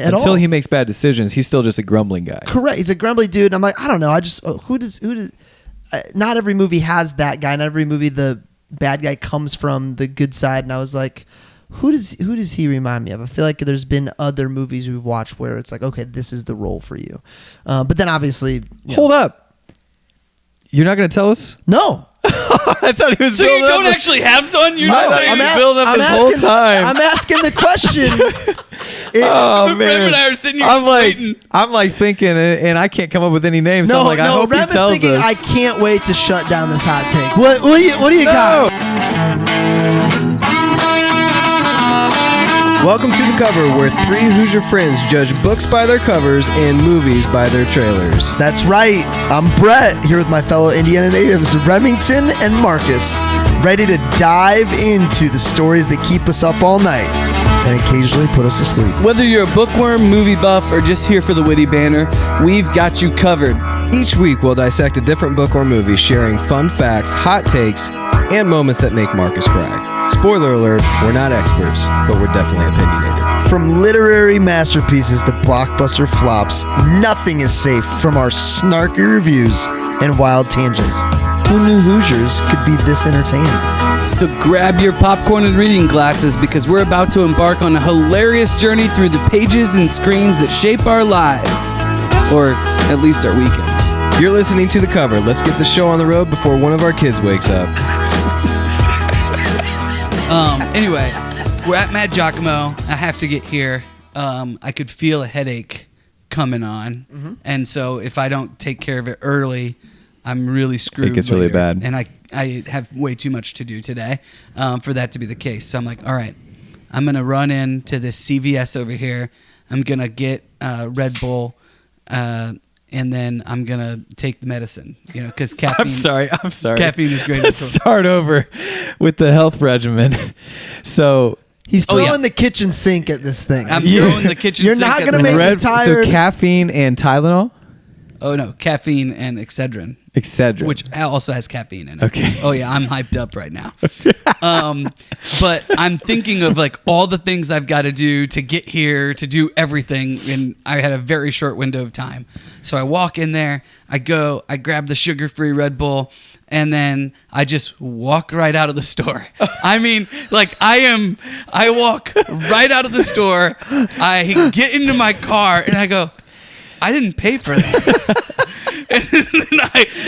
Until he makes bad decisions, he's still just a grumbling guy. Correct. He's a grumbly dude. I'm like, I don't know. I just who does not every movie has that guy. Not every movie the bad guy comes from the good side. And I was like, who does he remind me of? I feel like there's been other movies we've watched where it's like, okay, this is the role for you. But then obviously, hold up, you're not going to tell us? No. I thought he was. So you don't actually have someone? You're just saying he's building up this whole time. I'm asking the question. Oh man, Rem and I are sitting here waiting. I'm like thinking, and I can't come up with any names. So I'm like, I hope Rem he tells is thinking, us. I can't wait to shut down this hot take. What do you got? Welcome to The Cover, where three Hoosier friends judge books by their covers and movies by their trailers. That's right. I'm Brett, here with my fellow Indiana natives, Remington and Marcus, ready to dive into the stories that keep us up all night and occasionally put us to sleep. Whether you're a bookworm, movie buff, or just here for the witty banter, we've got you covered. Each week, we'll dissect a different book or movie, sharing fun facts, hot takes, and moments that make Marcus cry. Spoiler alert, we're not experts, but we're definitely opinionated. From literary masterpieces to blockbuster flops, nothing is safe from our snarky reviews and wild tangents. Who knew Hoosiers could be this entertaining? So grab your popcorn and reading glasses because we're about to embark on a hilarious journey through the pages and screens that shape our lives. Or at least our weekends. You're listening to The Cover. Let's get the show on the road before one of our kids wakes up. Anyway, we're at Mad Giacomo. I have to get here. I could feel a headache coming on. Mm-hmm. And so if I don't take care of it early, I'm really screwed. It gets really bad. And I have way too much to do today for that to be the case. So I'm like, all right, I'm going to run into this CVS over here. I'm going to get Red Bull, and then I'm going to take the medicine, because caffeine. I'm sorry. Caffeine is great. Let's start over with the health regimen. So he's throwing the kitchen sink at this thing. I'm throwing the kitchen You're sink. not going to make me tired. So caffeine and Tylenol? Oh, no. Caffeine and Excedrin. Excedrin. Which also has caffeine in it. Okay. Oh, yeah. I'm hyped up right now. But I'm thinking of all the things I've got to do to get here, to do everything. And I had a very short window of time. So I walk in there. I grab the sugar-free Red Bull. And then I just walk right out of the store. I mean, I walk right out of the store. I get into my car and I go, I didn't pay for that.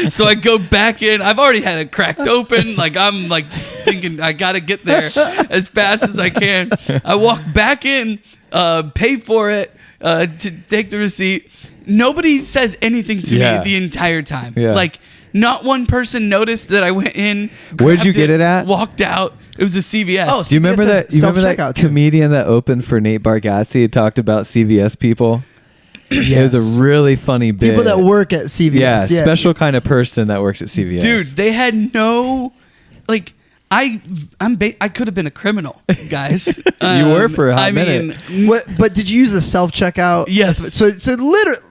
And so I go back in. I've already had it cracked open. I'm just thinking I got to get there as fast as I can. I walk back in, pay for it, to take the receipt. Nobody says anything to me the entire time. Yeah. Not one person noticed that I went in. Where'd you get it at? Walked out. It was a CVS. Oh, Do you remember that? You remember that comedian that opened for Nate Bargatze and talked about CVS people? Yes. It was a really funny bit. People that work at CVS. Yeah, special kind of person that works at CVS. Dude, they had no I could have been a criminal, guys. You were for a hot minute. But did you use the self-checkout? Yes. So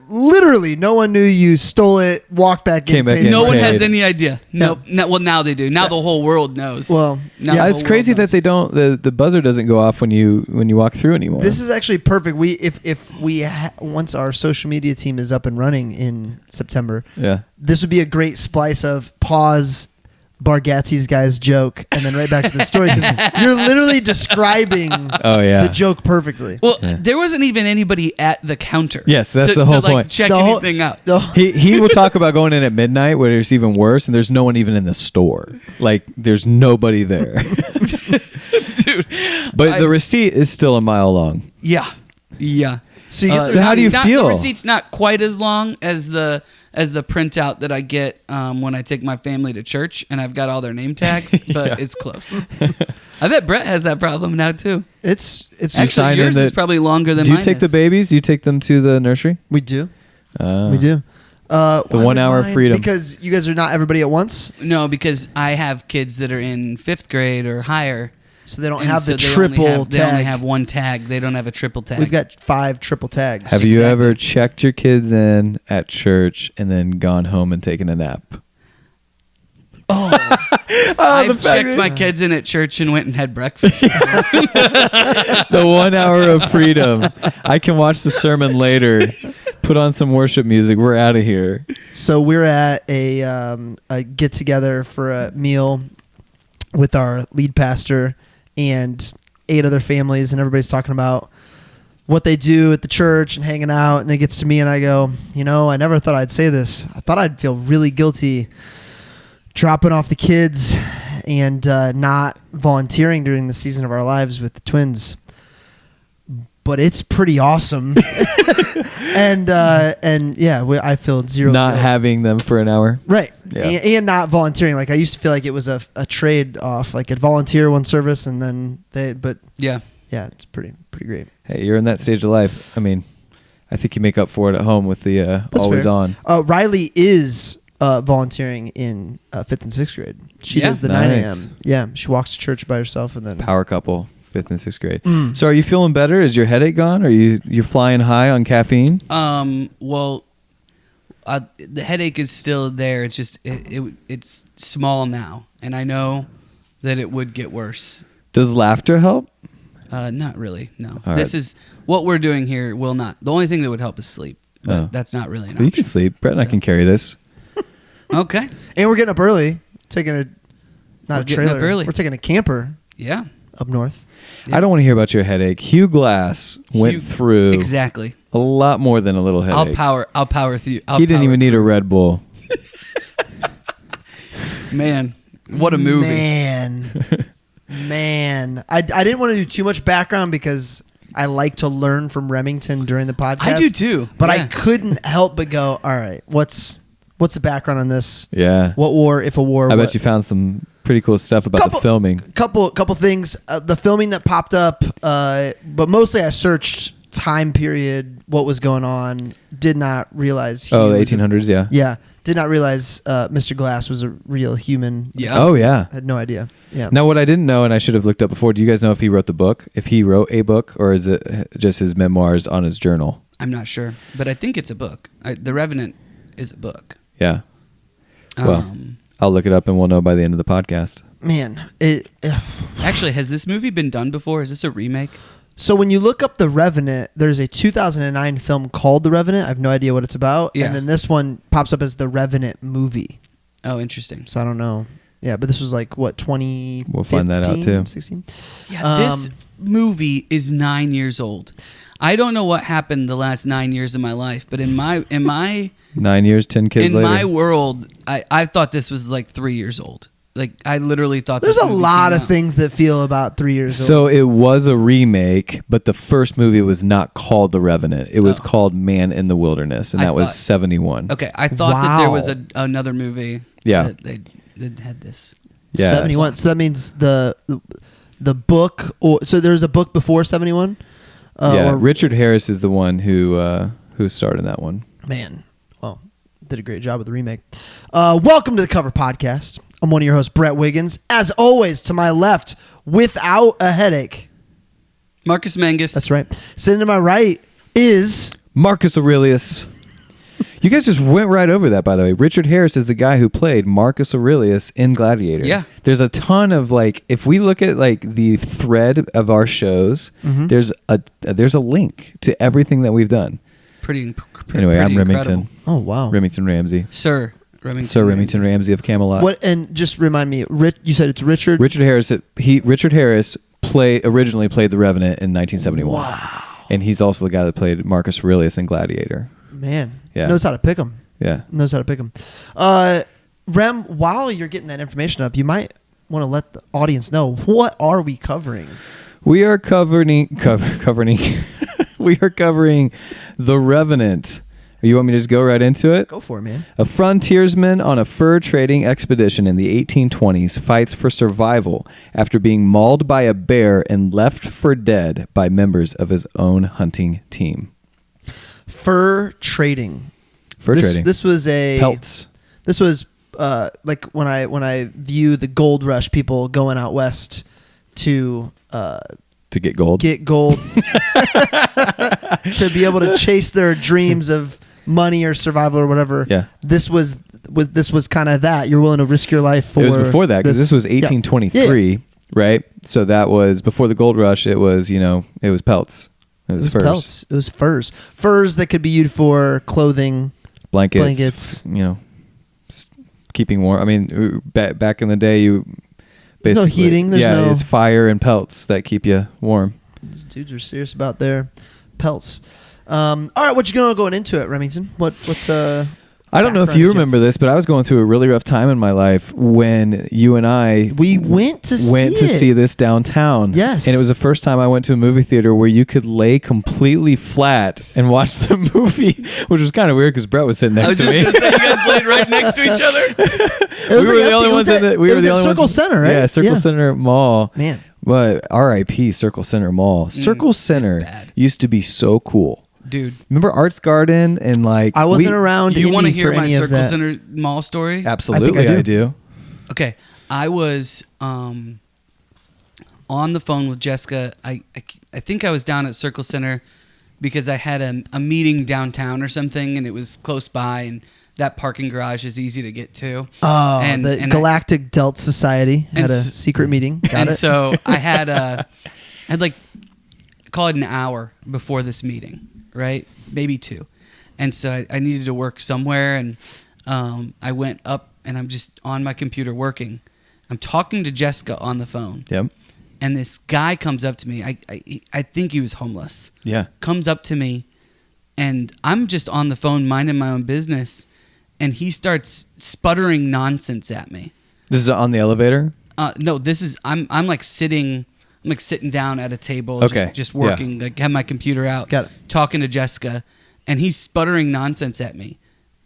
literally, no one knew you stole it, walked back in. Came back in. No one paid. has any idea. Nope. Well, now they do. Now the whole world knows. Well, now it's crazy that they don't. The buzzer doesn't go off when you walk through anymore. This is actually perfect. Once our social media team is up and running in September, this would be a great splice of pause. Bargatze's guy's joke, and then right back to the story because you're literally describing the joke perfectly. Well, there wasn't even anybody at the counter. Yes, that's the whole point. Check anything out. He will talk about going in at midnight where it's even worse, and there's no one even in the store. There's nobody there. Dude. But the receipt is still a mile long. Yeah. So how do you feel? The receipt's not quite as long as the printout that I get when I take my family to church, and I've got all their name tags, but it's close. I bet Brett has that problem now too. It's actually yours is probably longer than mine. Do you take the babies? Do you take them to the nursery? We do. We do. The 1 hour of freedom. Because you guys are not everybody at once? No, because I have kids that are in 5th grade or higher. So they don't have the triple tag. They only have one tag. They don't have a triple tag. We've got 5 triple tags. Have you ever checked your kids in at church and then gone home and taken a nap? I've checked my kids in at church and went and had breakfast. The 1 hour of freedom. I can watch the sermon later. Put on some worship music. We're out of here. So we're at a get together for a meal with our lead pastor and 8 other families, and everybody's talking about what they do at the church and hanging out. And it gets to me, and I go, I never thought I'd say this. I thought I'd feel really guilty dropping off the kids and not volunteering during the season of our lives with the twins. But it's pretty awesome. and yeah, I feel zero Not guilt. having them for an hour. Right. Yeah. And not volunteering. Like I used to feel like it was a trade off. Like I'd volunteer one service and then Yeah, it's pretty great. Hey, you're in that stage of life. I mean, I think you make up for it at home with the That's always fair. on. Riley is volunteering in 5th and 6th grade. She does the 9 Nice. a.m. Yeah, she walks to church by herself and then Power couple, 5th and 6th grade. So are you feeling better? Is your headache gone? Are you're flying high on caffeine? well, the headache is still there. It's just it's small now, and I know that it would get worse. Does laughter help? Not really. No. All This right. is what we're doing here. Will not. The only thing that would help is sleep. But Oh. that's not really an Well, you can option. sleep. Brett and I can carry this. Okay. and we're getting up early, taking We're a getting up trailer. early. We're taking a camper Yeah. up north. Yeah. I don't want to hear about your headache. Hugh Glass went Hugh- through Exactly. a lot more than a little headache. I'll power through. He didn't even need a Red Bull. Man, what a movie. Man. I didn't want to do too much background because I like to learn from Remington during the podcast. I do too. But I Yeah. couldn't help but go, all right, what's the background on this? Yeah. What war, if a war? I what? bet you found some pretty cool stuff about the filming. Couple things. The filming that popped up, but mostly I searched time period, what was going on. Did not realize. Oh, the he was 1800s, yeah. Yeah, did not realize Mr. Glass was a real human. Yeah. Oh, yeah. I had no idea. Yeah. Now, what I didn't know, and I should have looked up before, do you guys know if he wrote the book? If he wrote a book, or is it just his memoirs on his journal? I'm not sure, but I think it's a book. The Revenant is a book. Yeah. Well, I'll look it up and we'll know by the end of the podcast. Man, Actually, has this movie been done before? Is this a remake? so when you look up The Revenant, there's a 2009 film called The Revenant. I have no idea what it's about. Yeah. And then this one pops up as The Revenant movie. Oh, interesting. So I don't know. Yeah, but this was like, what, 2015? We'll find that out, too. 16? Yeah, this movie is 9 years old. I don't know what happened the last 9 years of my life, but in my 9 years, 10 kids in later. my world, I thought this was like 3 years old. Like I literally thought There's this a movie lot came of out. things that feel about 3 years So old. it was a remake, but the first movie was not called The Revenant. It was Oh. called Man in the Wilderness, and I that was thought- 71. Okay, I thought that there was Wow. another movie. Yeah. that they had this. Yeah. 71. So that means the book, so there's a book before 71? Yeah, or- Richard Harris is the one who starred in that one. Man, well, did a great job with the remake. Welcome to the Cover Podcast. I'm one of your hosts, Brett Wiggins. As always, to my left, without a headache. Marcus Mangus. That's right. Sitting to my right is Marcus Aurelius. You guys just went right over that, by the way. Richard Harris is the guy who played Marcus Aurelius in Gladiator. Yeah. There's a ton of if we look at the thread of our shows, Mm-hmm. there's a link to everything that we've done. Anyway, Anyway, I'm Remington. Oh wow. Remington Ramsey. Sir Remington. Sir Remington Ramsey of Camelot. What? And just remind me, you said it's Richard. Richard Harris. Richard Harris originally played the Revenant in 1971. Wow. And he's also the guy that played Marcus Aurelius in Gladiator. Man, Yeah. knows how to pick them. Yeah. Knows how to pick them. Rem, while you're getting that information up, you might want to let the audience know, what are we covering? We are covering. We are covering The Revenant. You want me to just go right into it? Go for it, man. A frontiersman on a fur trading expedition in the 1820s fights for survival after being mauled by a bear and left for dead by members of his own hunting team. Fur trading. Fur trading. This was a Pelts. This was like when I view the gold rush, people going out west to To get gold. get gold, to be able to chase their dreams of money or survival or whatever. Yeah. This was this was kind of that. You're willing to risk your life for. It was before that because this was Yeah. 1823, Yeah. right? So that was before the gold rush. It was it was pelts. It was furs, pelts. It was furs that could be used for clothing, blankets. Keeping warm. I mean, back in the day, you There's no basically heating, there's no- it's fire and pelts that keep you warm. These dudes are serious about their pelts. All right, what you going into it, Remington? What's I don't know if you remember this, but I was going through a really rough time in my life when you and I We went to see this downtown. Yes. And it was the first time I went to a movie theater where you could lay completely flat and watch the movie, which was kind of weird because Brett was sitting next to me. I was just going to say, you guys laid right next to each other? We were the only ones in the Circle Center, right? Yeah, Circle Center Mall. Man. But RIP Circle Center Mall. Circle Center bad. used to be so cool. Dude. Remember Arts Garden and like I wasn't around. You want to Indy hear for my any of Circle that. Center Mall story? Absolutely, I I do. Okay. I was on the phone with Jessica. I think I was down at Circle Center because I had a meeting downtown or something, and it was close by, and that parking garage is easy to get to. Oh, and the Galactic Delt Society had a secret meeting. Got it. So I had like call it an hour before this meeting, right? Maybe 2. And so I needed to work somewhere, and I went up, and I'm just on my computer working. I'm talking to Jessica on the phone. Yep. And this guy comes up to me. I think he was homeless. Yeah. Comes up to me, and I'm just on the phone minding my own business, and he starts sputtering nonsense at me. This is on the elevator? No, this is I'm like sitting down at a table, Okay. just working, like have my computer out, Got it. talking to Jessica, and he's sputtering nonsense at me,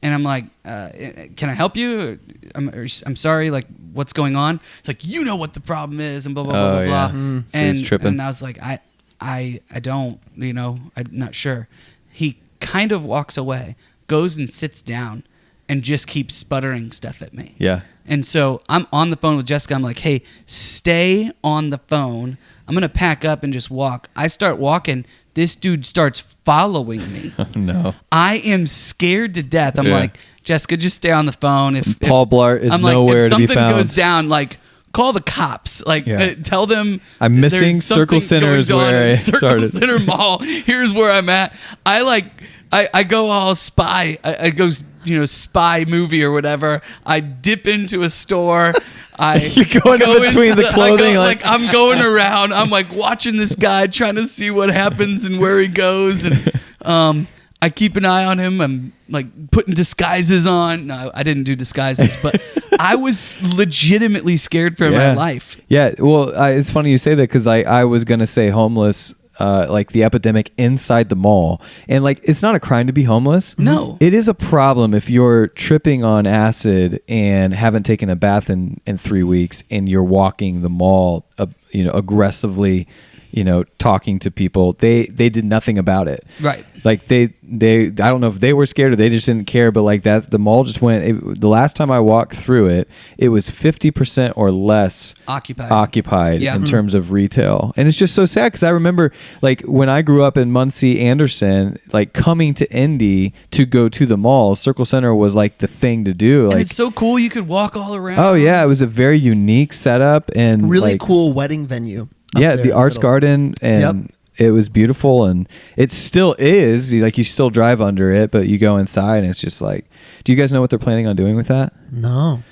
and I'm like, "Can I help you? I'm sorry, like what's going on?" It's like, "You know what the problem is," and blah blah blah blah yeah. blah. So he's tripping. And I was like, I don't, I'm not sure. He kind of walks away, goes and sits down, and just keeps sputtering stuff at me. Yeah. And so I'm on the phone with Jessica. I'm like, hey, stay on the phone. I'm going to pack up and just walk. I start walking. This dude starts following me. No. I am scared to death. I'm Yeah. like, Jessica, just stay on the phone. If Paul Blart is I'm like, nowhere if to be something found. goes down, like, call the cops. Like, Yeah. tell them I'm missing there's Circle something Center is going on where in I Circle started. Center Mall. Here's where I'm at. I go all spy. I go, spy movie or whatever. I dip into a store. You're going in between the clothing. I'm going around. I'm like watching this guy, trying to see what happens and where he goes. And I keep an eye on him. I'm like putting disguises on. No, I didn't do disguises, but I was legitimately scared for my life. Yeah. Well, it's funny you say that because I was going to say homeless. Like the epidemic inside the mall, and like it's not a crime to be homeless. No. It is a problem if you're tripping on acid and haven't taken a bath in 3 weeks, and you're walking the mall, aggressively, talking to people. They did nothing about it. Right. Like they I don't know if they were scared or they just didn't care, but like the mall just went. The last time I walked through it, it was 50% or less occupied Yeah. in terms of retail, and it's just so sad because I remember like when I grew up in Muncie, Anderson, like coming to Indy to go to the mall, Circle Center was like the thing to do. And Like it's so cool. You could walk all around. oh yeah, it was a very unique setup and Really like, cool wedding venue. up yeah, there the in Arts middle. Garden, and it was beautiful, and it still is. Like you still drive under it, but you go inside, and it's just like. Do you guys know what they're planning on doing with that? No.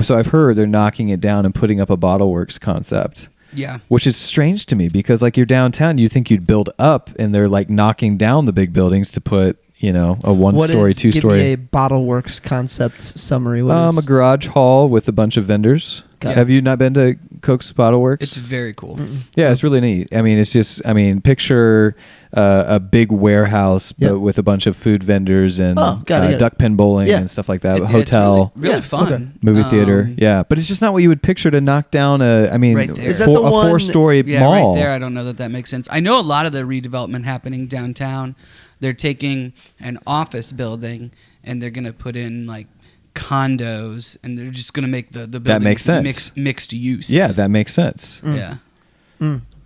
So I've heard they're knocking it down and putting up a Bottle Works concept. Yeah. Which is strange to me because like you're downtown, you think you'd build up, and they're like knocking down the big buildings to put a 1-story, 2-story. Give me a Bottle Works concept summary. A garage hall with a bunch of vendors. Got it. Have you not been to Coke's Bottle Works? It's very cool. Yeah, it's really neat. I mean, it's just, picture a big warehouse but with a bunch of food vendors and duck pin bowling and stuff like that. It's hotel, really fun. Okay. movie theater. Yeah, but it's just not what you would picture to knock down Right there. Is that the one- 4-story Yeah, mall. right there. I don't know that makes sense. I know a lot of the redevelopment happening downtown. They're taking an office building and they're going to put in like condos, and they're just going to make the building makes sense. mixed use. Yeah, that makes sense. Yeah.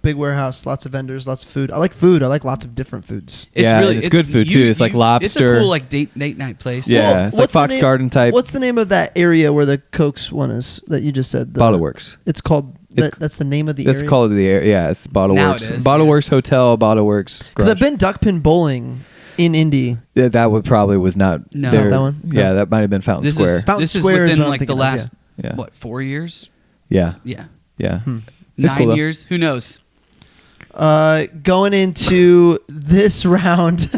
big warehouse, lots of vendors, lots of food. I like food. I like lots of different foods. It's good food too. It's like lobster. It's a cool like date night place. Yeah, Well, it's like what's the Fox name- Garden type. What's the name of that area where the Coke's one is that you just said? Bottle Works? It's called. That's the name of the That's area. called the area. Yeah, it's Bottle Now Works. it is, Bottle yeah. Works Hotel, Bottle Works. Because I've been duck pin bowling in Indy. Yeah, that would probably was not. No. their- Not that one? Yeah, No. that might have been Fountain This Square. is Fountain this is Square is within what I'm like the thinking of, last yeah. 4 years? Yeah, Yeah, yeah. Hmm. It's 9 cool, though. years. Who knows? Going into this round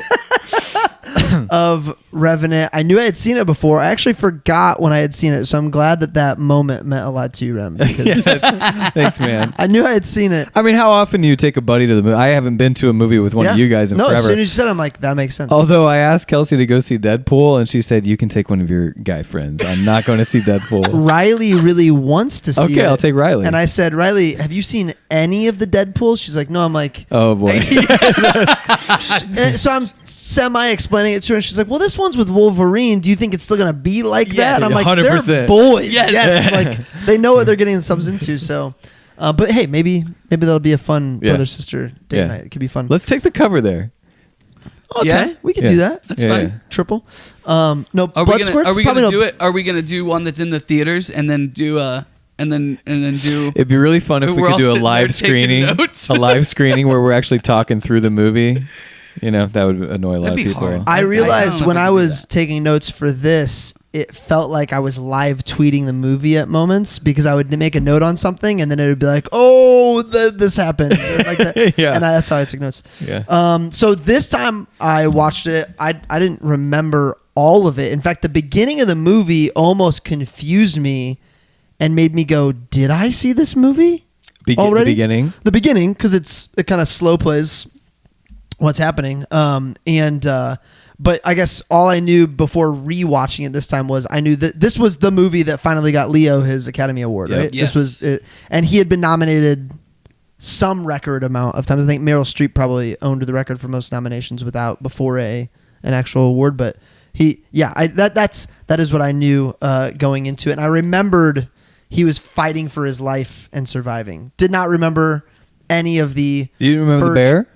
of Revenant, I knew I had seen it before. I actually forgot when I had seen it, so I'm glad that moment meant a lot to you, Rem. Because Thanks, man. I knew I had seen it. I mean, how often do you take a buddy to the movie? I haven't been to a movie with one of you guys in no, forever. as soon as you said it, I'm like, that makes sense. Although I asked Kelsey to go see Deadpool, and she said, you can take one of your guy friends. I'm not going to see Deadpool. Riley really wants to see it. Okay, I'll take Riley. And I said, Riley, have you seen any of the Deadpool? She's like, no. I'm like, Oh, boy. so I'm semi-explaining it to her, and she's like, well, this one's with Wolverine. Do you think it's still going to be like Yes. that? I'm like, 100%. they're boys. Yes. Like, they know what they're getting themselves into. So, but hey, maybe that'll be a fun Yeah. brother-sister date Yeah. night. It could be fun. Let's take the cover there. Okay, Yeah. we could Yeah. do that. That's Yeah, fine. yeah. Triple. No, Are blood we squirts? gonna Probably do no- it? Are we gonna do one that's in the theaters and then do and then do? It'd be really fun if we We're could all do a sitting live there taking screening. notes. A live screening where we're actually talking through the movie. You know, that would annoy a lot That'd of be people. hard. I I realized don't know when if we I can do was that. taking notes for this, it felt like I was live tweeting the movie at moments because I would make a note on something and then it would be like, "Oh, this happened," like that. Yeah. And that's how I took notes. Yeah. So this time I watched it. I didn't remember all of it. In fact, the beginning of the movie almost confused me and made me go, "Did I see this movie already?" The beginning. The beginning, because it kind of slow plays what's happening. But I guess all I knew before rewatching it this time was I knew that this was the movie that finally got Leo his Academy Award, Yep. right? Yes. This was it. And he had been nominated some record amount of times. I think Meryl Streep probably owned the record for most nominations before an actual award. But that is what I knew going into it. And I remembered he was fighting for his life and surviving. Did not remember any of the. You remember the bear?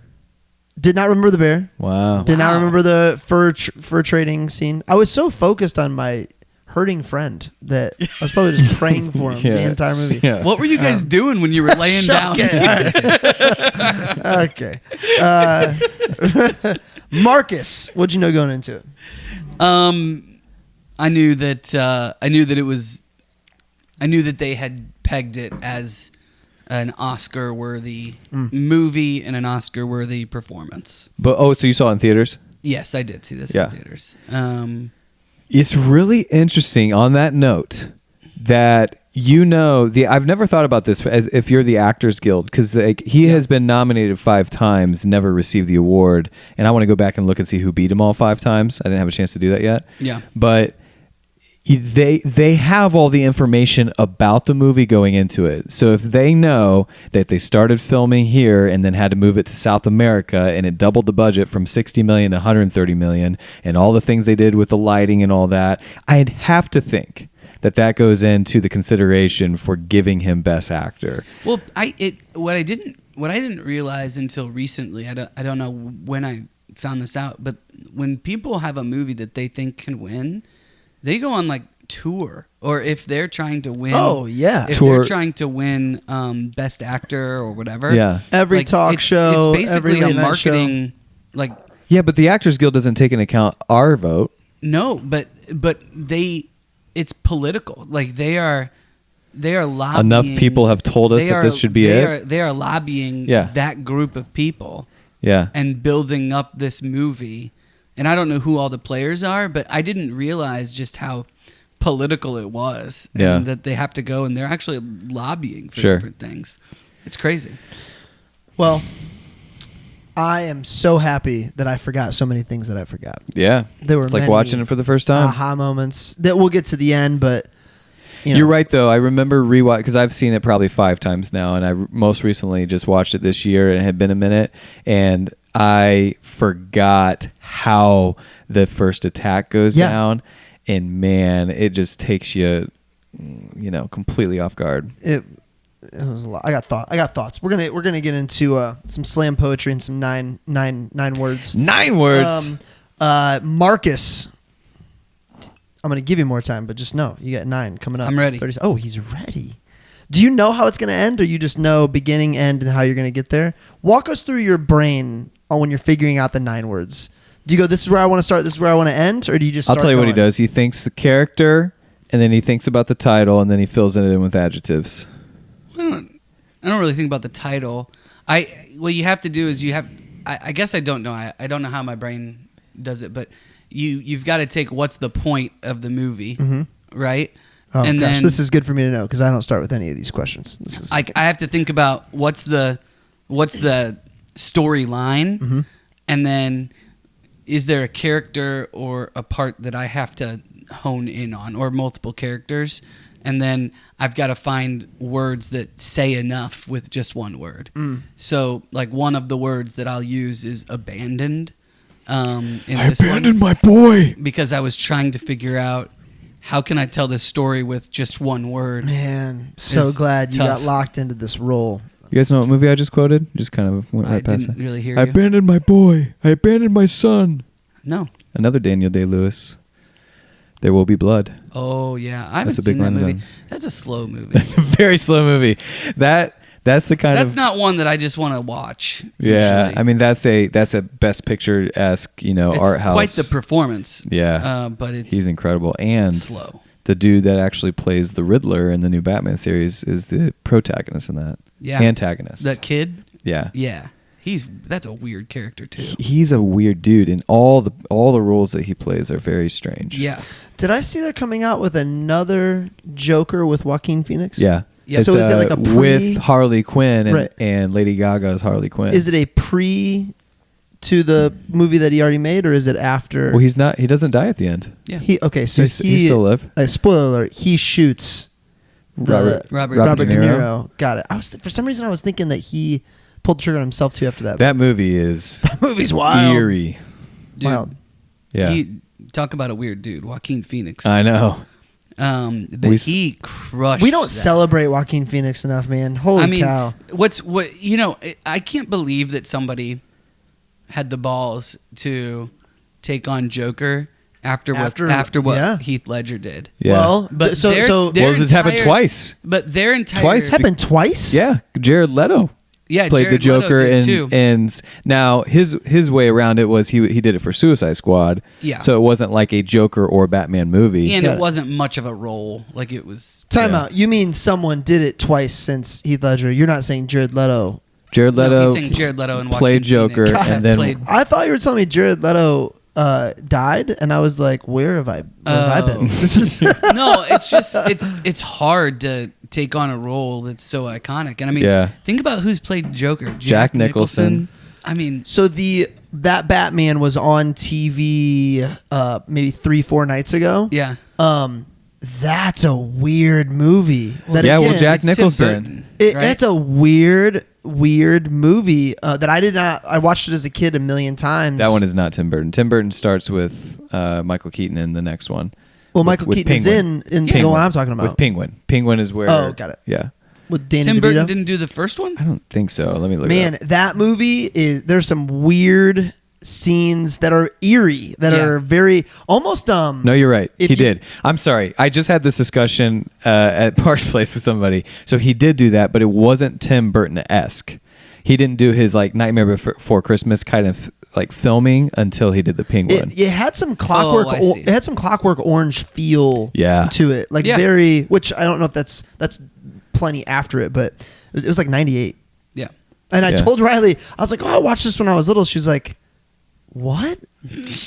Did not remember the bear. Wow. Did not Wow. remember the fur trading scene. I was so focused on my hurting friend that I was probably just praying for him the entire movie. Yeah. What were you guys doing when you were laying down? Okay. Marcus, what'd you know going into it? I knew that they had pegged it as an Oscar-worthy movie and an Oscar-worthy performance. But so you saw it in theaters? Yes, I did see this Yeah. in theaters. It's really interesting on that note that I've never thought about this as if you're the Actors Guild, because he has been nominated 5 times, never received the award, and I want to go back and look and see who beat him all 5 times. I didn't have a chance to do that yet. Yeah. But they have all the information about the movie going into it. So if they know that they started filming here and then had to move it to South America and it doubled the budget from 60 million to 130 million and all the things they did with the lighting and all that, I'd have to think that goes into the consideration for giving him Best Actor. Well, what I didn't realize until recently, I don't know when I found this out, but when people have a movie that they think can win, they go on like tour, or if they're trying to win. Oh, yeah. if Tour. they're trying to win Best Actor or whatever. Yeah. Every like, it's show, It's every basically late a night marketing like. Yeah, but the Actors Guild doesn't take into account our vote. No, but it's political. Like they are lobbying. Enough people have told us that this should be it. They are lobbying Yeah. that group of people Yeah. and building up this movie. And I don't know who all the players are, but I didn't realize just how political it was. Yeah. And that they have to go and they're actually lobbying for Sure. different things. It's crazy. Well, I am so happy that I forgot so many things that I forgot. Yeah. There were it's like many watching it for the first time. aha moments that we'll get to the end, but you know. You're right, though. I remember rewatch because I've seen it probably 5 times now, and I most recently just watched it this year, and it had been a minute, and I forgot how the first attack goes down, and man, it just takes you, completely off guard. it was a lot. I got thoughts. We're gonna get into some slam poetry and some nine words. 9 words. Marcus. I'm gonna give you more time, but just know you got 9 coming up. I'm ready. 30, oh, he's ready. Do you know how it's gonna end, or you just know beginning, end, and how you're gonna get there? Walk us through your brain on when you're figuring out the 9 words. Do you go, this is where I want to start, this is where I want to end, or do you just? I'll start tell you what he going? does. He thinks the character, and then he thinks about the title, and then he fills it in with adjectives. I don't really think about the title. What you have to do is I guess I don't know. I don't know how my brain does it, but you've got to take what's the point of the movie, right? Oh and gosh, then this is good for me to know because I don't start with any of these questions. This is I have to think about what's the storyline, and then is there a character or a part that I have to hone in on, or multiple characters, and then I've got to find words that say enough with just one word. So, like, one of the words that I'll use is abandoned. I abandoned my boy because I was trying to figure out how can I tell this story with just one word. Man, so It's glad you tough. got locked into this role. You guys know what movie I just quoted? Just kind of went I right past didn't that. really hear I you. abandoned my boy. I abandoned my son. No. Another Daniel Day-Lewis. There Will Be Blood. Oh yeah, I haven't That's a big seen that line of movie. them. That's a slow movie. That's a very slow movie. That's the kind That's of not one that I just want to watch. yeah. usually. I mean that's a Best Picture-esque it's art house. quite the performance. Yeah, but it's he's incredible and slow. The dude that actually plays the Riddler in the new Batman series is the protagonist in that. Yeah. Antagonist. That kid. Yeah. Yeah, that's a weird character too. He's a weird dude, and all the roles that he plays are very strange. Yeah. Did I see they're coming out with another Joker with Joaquin Phoenix? Yeah. Yeah. So is it like a with Harley Quinn and, Right. and Lady Gaga's Harley Quinn? Is it a pre to the movie that he already made, or is it after? Well, he's not. He doesn't die at the end. Yeah. So He's he still alive. Spoiler alert: he shoots Robert Robert De Niro. Got it. For some reason I was thinking that he pulled the trigger on himself too after that. That movie is movie's wild. eerie. Dude, Wild. Yeah, talk about a weird dude, Joaquin Phoenix. I know. But he crushed. We don't that. celebrate Joaquin Phoenix enough, man. Holy cow! I can't believe that somebody had the balls to take on Joker after what yeah. Heath Ledger did. Yeah. Well, But so well, this happened twice. But their entire Twice. happened twice. Yeah, Jared Leto yeah, played Jared the Joker, Leto did too. and now his way around it was he did it for Suicide Squad. Yeah. So it wasn't like a Joker or Batman movie. and Got it it. wasn't much of a role. Like it was. Time Yeah. out. You mean someone did it twice since Heath Ledger? You're not saying Jared Leto. Jared No, Leto he's saying Jared Leto and played Joaquin Joker, Phoenix and then played. I thought you were telling me Jared Leto died, and I was like, where have I been? This is No, it's just it's hard to take on a role that's so iconic. And I mean, Yeah. think about who's played Joker. Jack Nicholson. I mean, so that Batman was on TV maybe 3-4 nights ago. yeah. That's a weird movie. That yeah, well, again, Jack it's Tim Nicholson. Burton, right? It's a weird movie that I did not. I watched it as a kid a million times. That one is not Tim Burton. Tim Burton starts with Michael Keaton in the next one. Well, with- Michael with Keaton is Penguin. in the Penguin. one I'm talking about With Penguin. Penguin is where. Oh, got it. Yeah. with Danny Tim DeVito. Burton didn't do the first one. I don't think so. Let me look. Man, it up. that movie is. There's some weird scenes that are eerie, that Yeah. are very almost No, you're right. if He you- did. I'm sorry. I just had this discussion at Park's place with somebody. So he did do that, but it wasn't Tim Burton-esque. He didn't do his like Nightmare Before Christmas kind of like filming until he did the Penguin. It had some clockwork. I see. It had some Clockwork Orange feel. Yeah. To it, like Yeah. very. Which I don't know if that's plenty after it, but it was like 98. Yeah. And I Yeah. told Riley, I was like, "Oh, I watched this when I was little." She was like, "What?"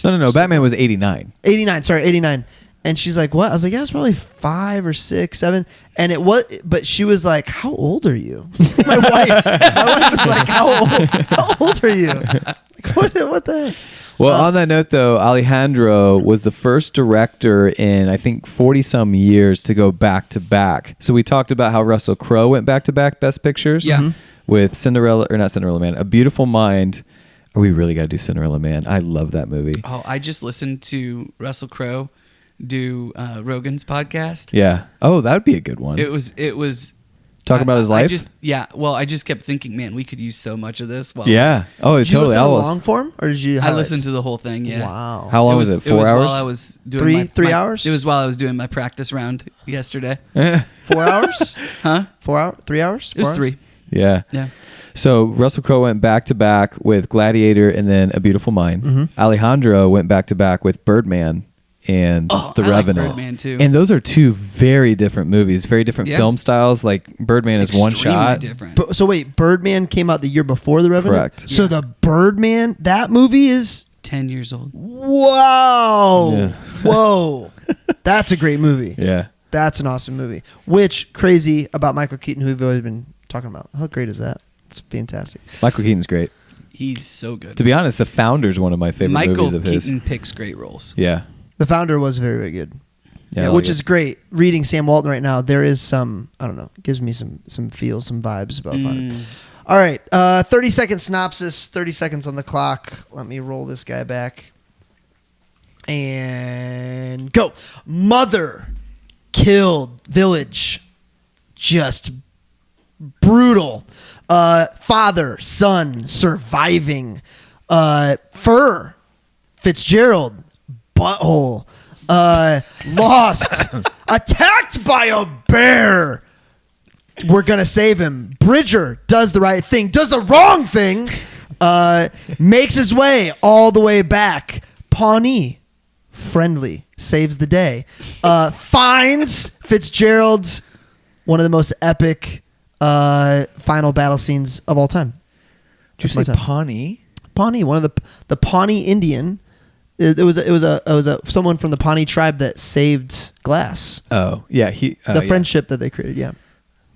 No. Batman was 89. 89. Sorry, 89. And she's like, "What?" I was like, "Yeah, it's probably 5 or 6, 7." And it was, but she was like, "How old are you?" My wife was like, "How old are you?" Like, what the heck? Well, on that note, though, Alejandro was the first director in, I think, 40-some years to go back-to-back. So we talked about how Russell Crowe went back-to-back Best Pictures Yeah. with not Cinderella Man, A Beautiful Mind. Oh, we really got to do Cinderella Man. I love that movie. Oh, I just listened to Russell Crowe do Rogan's podcast. Yeah. Oh, that would be a good one. It was Talk about his life? I just kept thinking, man, we could use so much of this. Yeah. Oh, Did you totally. listen to long form, or did you? I highlights? listened to the whole thing. Yeah. Wow. How long was it? 4 hours? While I was doing Three hours? It was while I was doing my practice round yesterday. 4 hours? Huh? 4 hours? 3 hours? It was 4 hours? 3. Yeah. Yeah. So Russell Crowe went back to back with Gladiator and then A Beautiful Mind. Mm-hmm. Alejandro went back to back with Birdman and The I like Revenant. Birdman too. And those are two very different movies, very different Yeah. film styles. Like Birdman is one Extremely shot. different. So wait, Birdman came out the year before The Revenant? Correct. So the Birdman, that movie is... 10 years old. Whoa. Yeah. Whoa. That's a great movie. Yeah. That's an awesome movie. Which, crazy about Michael Keaton, who we've always been talking about. How great is that? It's fantastic. Michael Keaton's great. He's so good. To be honest, The Founder's one of my favorite Michael movies of his. Keaton picks great roles. Yeah. The Founder was very, very good. Yeah, Yeah, I like which it. is great. Reading Sam Walton right now, there is some, I don't know, gives me some feels, some vibes about Founder. All right, 30-second synopsis, 30 seconds on the clock. Let me roll this guy back. And go. Mother killed village. Just brutal. Father, son, surviving. Fur, Fitzgerald, butthole. Lost. Attacked by a bear. We're gonna save him. Bridger does the right thing, does the wrong thing, makes his way all the way back. Pawnee, friendly, saves the day. Finds Fitzgerald, one of the most epic final battle scenes of all time. Did you say Pawnee? Pawnee, one of the Pawnee Indian. It was someone from the Pawnee tribe that saved Glass. Oh, yeah. The friendship that they created. Yeah.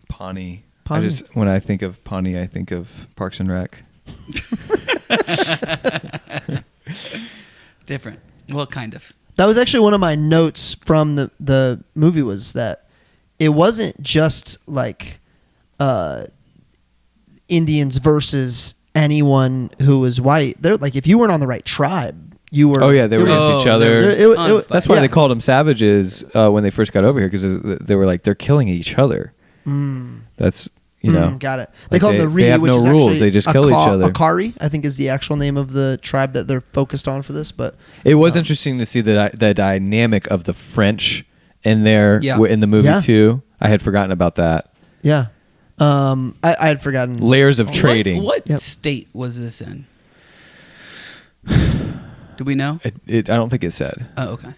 Pawnee. Pawnee. When I think of Pawnee, I think of Parks and Rec. Different. Well, kind of. That was actually one of my notes from the movie, was that it wasn't just like Indians versus anyone who was white. They're like, if you weren't on the right tribe, you were. Oh yeah, they were against each other. That's why yeah. they called them savages when they first got over here, because they were like, they're killing each other. That's got it. They call them the Ree, they have which no is rules. actually They just kill each other. Akari, I think, is the actual name of the tribe that they're focused on for this. But it was interesting to see the dynamic of the French in there Yeah. in the movie Yeah. too. I had forgotten about that. yeah, I had forgotten. Layers of trading. What Yep. state was this in? Do we know? I don't think it said. Oh, okay.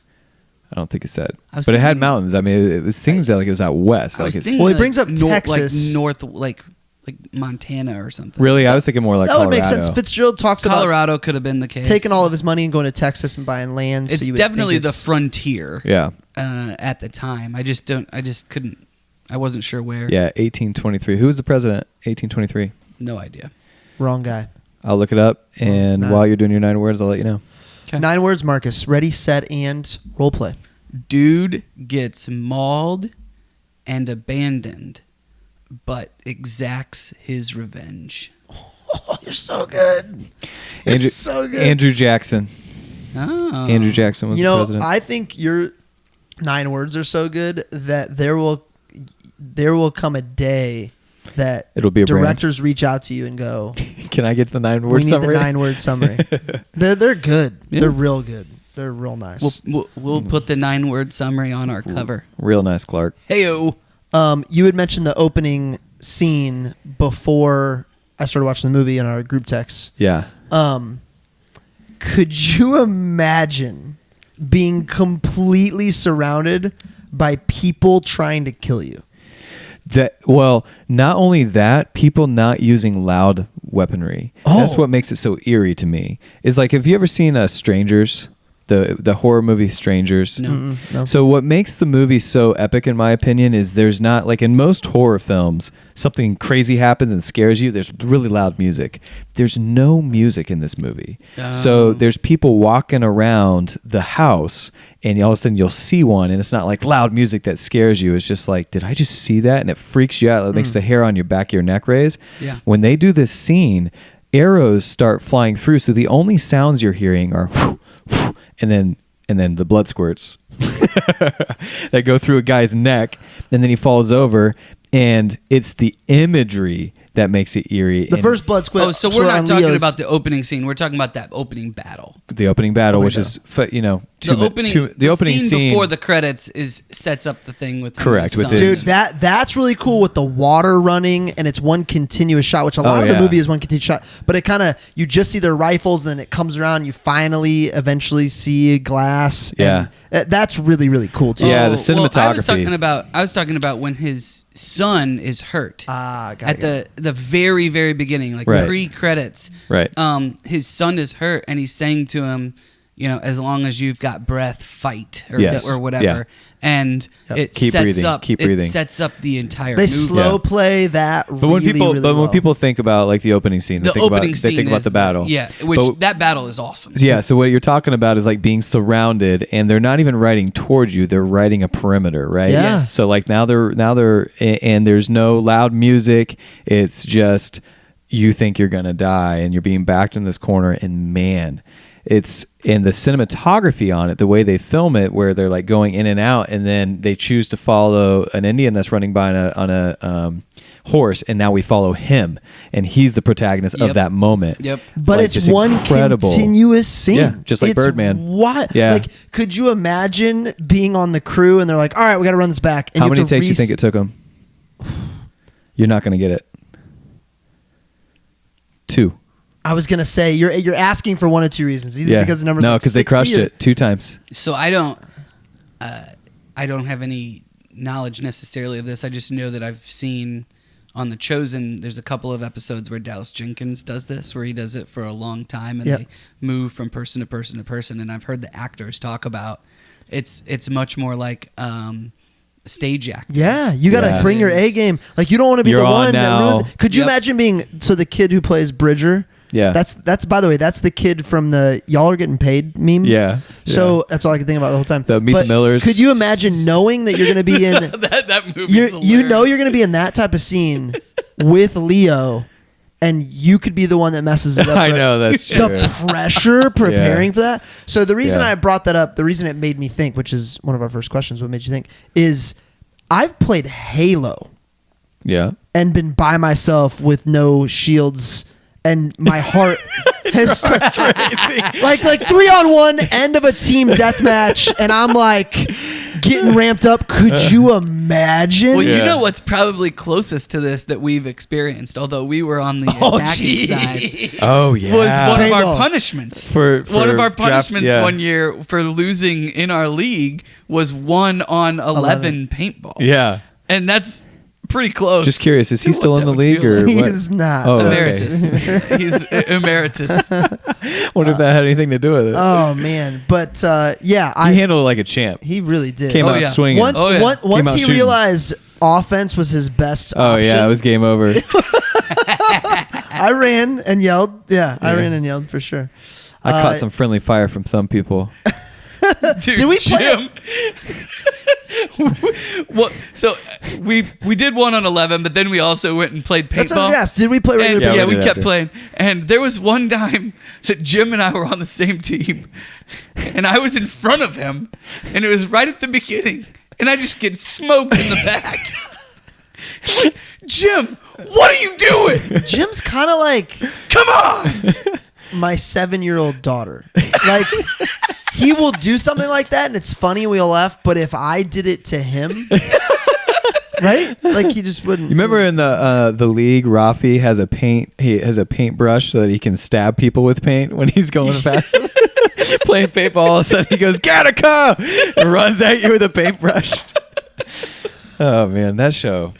I don't think it said. I was But it had thinking- mountains. I mean, it was things like it was out west. I Like was it's thinking Well, he brings up like Texas. north, like Montana or something. really. I was thinking more like that would Colorado. make sense. Fitzgerald talks about Colorado could have been the case. taking all of his money and going to Texas and buying land. It's so you would definitely think the it's- frontier. Yeah. At the time, I just couldn't. I wasn't sure where. Yeah. 1823. Who was the president? 1823. No idea. Wrong guy. I'll look it up, and Nah. while you're doing your 9 words, I'll let you know. 9 words, Marcus. Ready, set, and role play. Dude gets mauled and abandoned, but exacts his revenge. Oh, you're so good. Andrew, so good. Andrew Jackson. Oh. Andrew Jackson was You the know, president. I think your 9 words are so good that there will come a day that It'll be a brand. directors reach out to you and go, Can I get the 9 "We word need summary? the 9-word summary." They're good. Yeah. They're real good. They're real nice. We'll put the 9-word summary on our cover. Real nice, Clark. Heyo. You had mentioned the opening scene before I started watching the movie in our group text. Yeah. Could you imagine being completely surrounded by people trying to kill you? Not only that, people not using loud weaponry. That's Oh. what makes it so eerie to me. Is like, have you ever seen Strangers, the horror movie Strangers? No. No. So what makes the movie so epic, in my opinion, is there's not, like in most horror films, something crazy happens and scares you. There's really loud music. There's no music in this movie. So there's people walking around the house, and all of a sudden you'll see one, and it's not like loud music that scares you. It's just like, did I just see that? And it freaks you out. It makes the hair on your back of your neck raise. Yeah. When they do this scene, arrows start flying through, so the only sounds you're hearing are whoo, whoo, and then the blood squirts that go through a guy's neck, and then he falls over, and it's the imagery that makes it eerie. The first blood squid. Oh, so we're not talking about the opening scene. We're talking about that opening battle. The opening battle, which is, you know, The opening scene before the credits sets up the thing with correct with Dude, his, that's really cool with the water running, and it's one continuous shot, which a lot of the movie is one continuous shot. But it kind of, you just see their rifles, then it comes around, you finally eventually see glass. Yeah. And that's really, really cool too. Yeah, the cinematography. Well, I was talking about when his son is hurt. At the very, very beginning, like pre-credits. Right. His son is hurt, and he's saying to him, you know, as long as you've got breath, fight, or whatever. Yeah. And it Keep sets breathing. up. Keep breathing. It sets up the entire. They movie. slow play that. But when people, really well. when people think about like the opening scene, they think about the battle. That battle is awesome. Yeah. So what you're talking about is like being surrounded, and they're not even riding towards you; they're riding a perimeter, right? Yeah. Yes. So like now they're, and there's no loud music. It's just you think you're gonna die, and you're being backed in this corner, and man. It's in the cinematography on it, the way they film it, where they're like going in and out, and then they choose to follow an Indian that's running by on a horse, and now we follow him, and he's the protagonist of that moment. Yep. But like, it's one incredible. continuous scene. Yeah, just like it's Birdman. What? Yeah. Like, could you imagine being on the crew and they're like, "All right, we got to run this back." And How you have many to takes do you think it took them? You're not going to get it. 2. I was gonna say you're asking for one of two reasons. Either because the number's no, like because they crushed it 2 times. So I don't have any knowledge necessarily of this. I just know that I've seen on The Chosen. There's a couple of episodes where Dallas Jenkins does this, where he does it for a long time, and they move from person to person to person. And I've heard the actors talk about it's much more like stage acting. Yeah, you got to bring your A game. Like you don't want to be You're the on one now. that ruins. Could you imagine being the kid who plays Bridger? Yeah. That's by the way, that's the kid from the "y'all are getting paid" meme. Yeah. So that's all I can think about the whole time. The Meet the Millers. Could you imagine knowing that you're going to be in that movie? you know you're going to be in that type of scene with Leo, and you could be the one that messes it up. I know, that's true. The pressure preparing for that. So the reason Yeah. I brought that up, the reason it made me think, which is one of our first questions, what made you think, is I've played Halo Yeah. and been by myself with no shields, and my heart has like 3-on-1 end of a team deathmatch, and I'm like getting ramped up. Could you imagine? Well, you know what's probably closest to this that we've experienced, although we were on the attacking side. Oh yeah. Was one of our Paintball. punishments. For one of our draft, punishments one year for losing in our league was 1-on-11 paintball. Yeah. And that's pretty close. Just curious, is he to still what in that the would league feel or like. He what? is not. Oh, okay. Emeritus. He's emeritus. Wonder if that had anything to do with it. Oh man, but yeah, He handled it like a champ. he really did. Came out yeah. swinging. Once Oh, yeah. once Came out he shooting. realized offense was his best Oh option, yeah, it was game over. I ran and yelled. Yeah, I ran and yelled for sure. I caught some friendly fire from some people. Dude, Did we play Jim. Well, so we did 1-on-11, but then we also went and played That's what I paintball. was asked. Did we play And, regular? Yeah, paintball? we we did kept after. playing. And there was one time that Jim and I were on the same team, and I was in front of him, and it was right at the beginning, and I just get smoked in the back. Like, Jim, what are you doing? Jim's kind of like Come on! my 7-year-old daughter. Like he will do something like that, and it's funny. We all laugh. But if I did it to him, right? Like he just wouldn't. You remember in the league, Rafi has a paintbrush so that he can stab people with paint when he's going fast. Playing paintball, all of a sudden he goes, "Gattaca!" and runs at you with a paintbrush. Oh man, that show.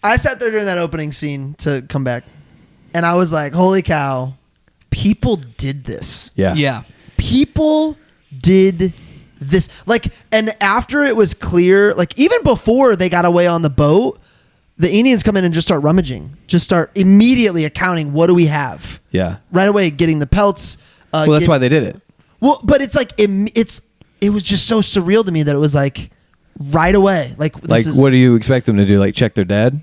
I sat there during that opening scene to come back, and I was like, "Holy cow! People did this. Yeah. Yeah. People did this." Like, and after it was clear, like even before they got away on the boat, the Indians come in and just start rummaging, just start immediately accounting. What do we have? Yeah. Right away, getting the pelts. Well, that's why they did it. Well, but it's like it was just so surreal to me that it was like right away. Like, Like, what do you expect them to do? Like, check their dad?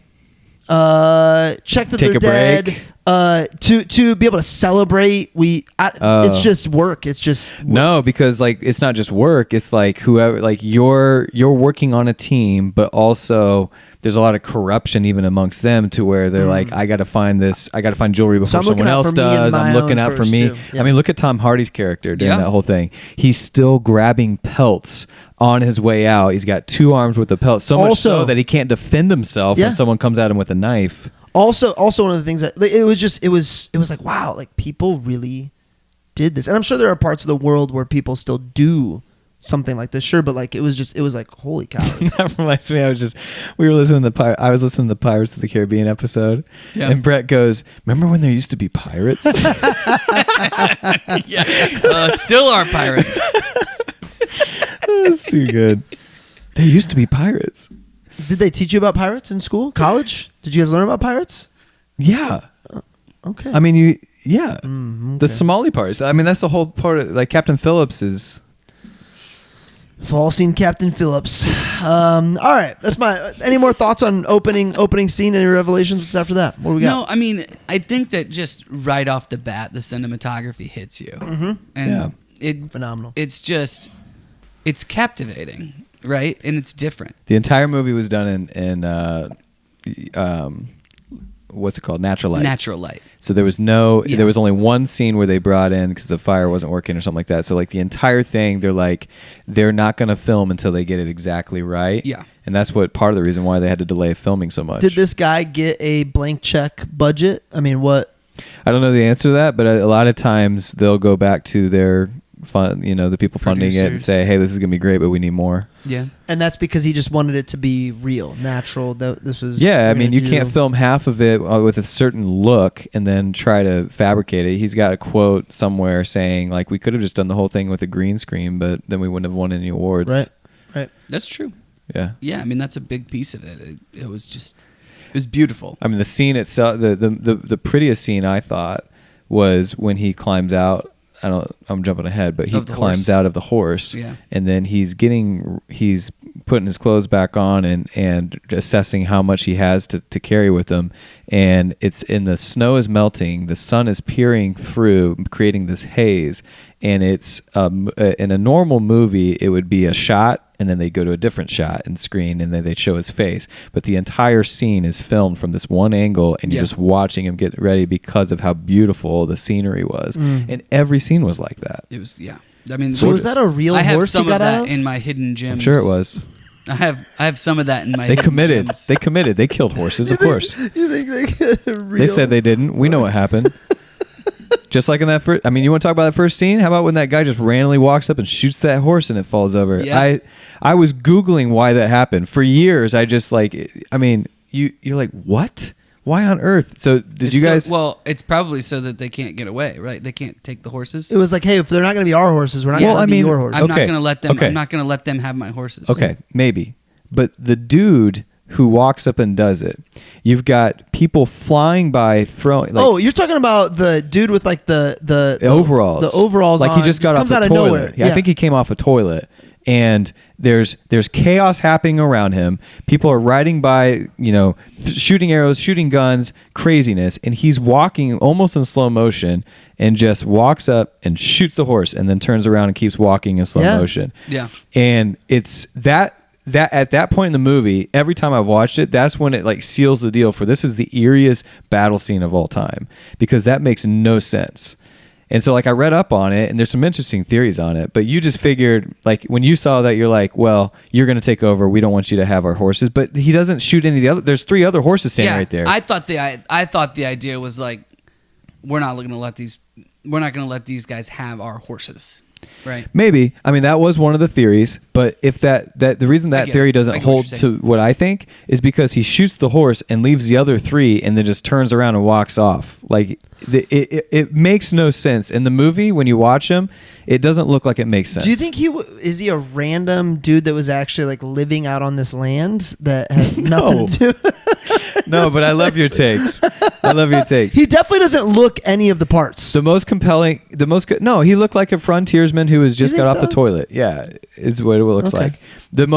Check that Take they're a break? dead. To be able to celebrate, it's just work. It's just work. No, because like it's not just work. It's like whoever, like you're working on a team, but also there's a lot of corruption even amongst them to where they're like, I got to find jewelry before someone else does. I'm looking out for me. Yeah. I mean, look at Tom Hardy's character during that whole thing. He's still grabbing pelts on his way out. He's got 2 arms with the pelts, so much so that he can't defend himself when someone comes at him with a knife. Also one of the things that it was like, wow, like people really did this, and I'm sure there are parts of the world where people still do something like this, sure, but like it was like, holy cow. That reminds me, I was listening to the Pirates of the Caribbean episode, and Brett goes, "Remember when there used to be pirates?" Still are pirates. That's too good. There used to be pirates. Did they teach you about pirates in school, college? Did you guys learn about pirates? Yeah. Okay. I mean, okay. The Somali parts. I mean, that's the whole part of, like, Captain Phillips is... We've all seen Captain Phillips. All right. That's any more thoughts on opening scene? Any revelations? What's after that? What do we got? No, I mean, I think that just right off the bat, the cinematography hits you. Mm-hmm. And phenomenal. It's captivating. Right, and it's different. The entire movie was done in what's it called? Natural light. Natural light. So there was there was only one scene where they brought in because the fire wasn't working or something like that. So like the entire thing, they're not going to film until they get it exactly right. Yeah, and that's what part of the reason why they had to delay filming so much. Did this guy get a blank check budget? I mean, what? I don't know the answer to that, but a lot of times they'll go back to their the people funding it and say, hey, this is gonna be great, but we need more. Yeah. And that's because he just wanted it to be real, natural. This was I mean, you can't film half of it with a certain look and then try to fabricate it. He's got a quote somewhere saying like, we could have just done the whole thing with a green screen, but then we wouldn't have won any awards. Right. That's true. Yeah. I mean, that's a big piece of it. It was beautiful. I mean, the scene itself, the prettiest scene I thought was when he climbs out. I'm jumping ahead, but he climbs out of the horse, and then he's putting his clothes back on and assessing how much he has to carry with him. And the snow is melting, the sun is peering through, creating this haze. And it's in a normal movie, it would be a shot, and then they go to a different shot and screen, and then they show his face. But the entire scene is filmed from this one angle, and you're just watching him get ready because of how beautiful the scenery was. And every scene was like that. It was, I mean, so was that a real horse he got out of? I have some of that in my hidden gems. I'm sure it was. I have some of that in my. They committed. Gems. They committed. They killed horses, of course. You think they get real? They said they didn't. We know what happened. Just like in that first, I mean, you want to talk about that first scene? How about when that guy just randomly walks up and shoots that horse and it falls over? Yeah. I was Googling why that happened for years. I just like, I mean, you're like, what? Why on earth? So did you guys? Well, it's probably so that they can't get away, right? They can't take the horses. It was like, hey, if they're not going to be our horses, we're not going to be your horses. I'm not going to let them. I'm not going to let them have my horses. Okay, maybe, but the dude who walks up and does it. You've got people flying by throwing. Like, you're talking about the dude with like the overalls. The overalls, like he just got off the toilet. Nowhere. Yeah, I think he came off a toilet. And there's chaos happening around him. People are riding by, shooting arrows, shooting guns, craziness, and he's walking almost in slow motion and just walks up and shoots the horse and then turns around and keeps walking in slow motion. Yeah. And it's that at that point in the movie, every time I've watched it, that's when it like seals the deal for this is the eeriest battle scene of all time, because that makes no sense. And so like I read up on it and there's some interesting theories on it, but you just figured like when you saw that, you're like, well, you're going to take over. We don't want you to have our horses, but he doesn't shoot any of the other. There's 3 other horses standing right there. I thought the idea was like, we're not going to let these guys have our horses. Right. Maybe. I mean, that was one of the theories, but if that the reason that theory doesn't hold to what I think is because he shoots the horse and leaves the other 3 and then just turns around and walks off. Like it makes no sense in the movie. When you watch him, it doesn't look like it makes sense. Do you think is he a random dude that was actually like living out on this land that had nothing to do? No, but I love your takes. I love your takes. He definitely doesn't look any of the parts. The most compelling, no, he looked like a frontiersman who has just You got think off the so? toilet. Yeah, is what it looks Okay. like. The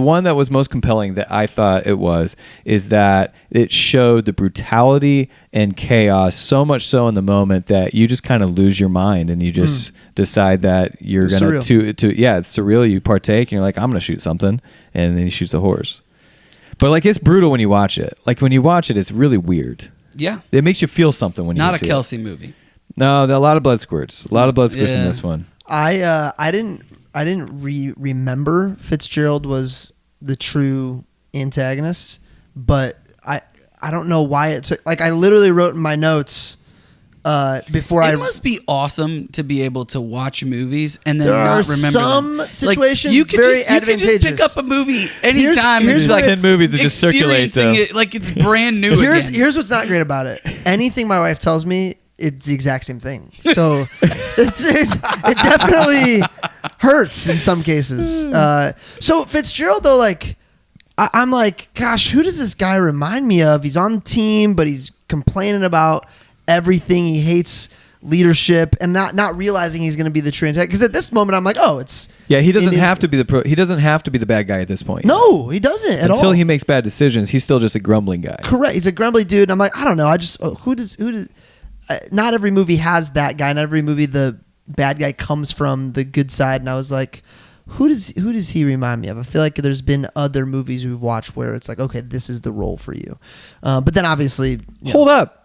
one that was most compelling that I thought it was is that it showed the brutality and chaos so much so in the moment that you just kind of lose your mind and you just decide that you're It's gonna surreal. yeah, it's surreal. You partake and you're like, I'm gonna shoot something, and then he shoots a horse. But like, it's brutal when you watch it. Like when you watch it, it's really weird. Yeah. It makes you feel something when you Not a see Kelsey movie. No, there are a lot of blood squirts. A lot of blood squirts in Yeah. this one. I didn't remember Fitzgerald was the true antagonist, but I don't know why it's like I literally wrote in my notes before It must be awesome to be able to watch movies and then There not are remember some them. situations you could very just, you could just pick advantageous. up a movie anytime Here's and be what like 10 movies to just circulate experiencing them. it like it's brand new again. Here's what's not great about it. Anything my wife tells me, it's the exact same thing. So it definitely hurts in some cases. So Fitzgerald though, like I'm like, gosh, who does this guy remind me of? He's on the team, but he's complaining about everything. He hates leadership and not realizing he's going to be the true antagonist. Because at this moment, I'm like, oh, it's Yeah, he doesn't Indian- have to be he doesn't have to be the bad guy at this point. no, he doesn't at all. Until he makes bad decisions, he's still just a grumbling guy. Correct. He's a grumbly dude. And I'm like, I don't know. I just who does not every movie has that guy. Not every movie the bad guy comes from the good side. And I was like, who does he remind me of? I feel like there's been other movies we've watched where it's like, okay, this is the role for you. But then obviously, Hold up.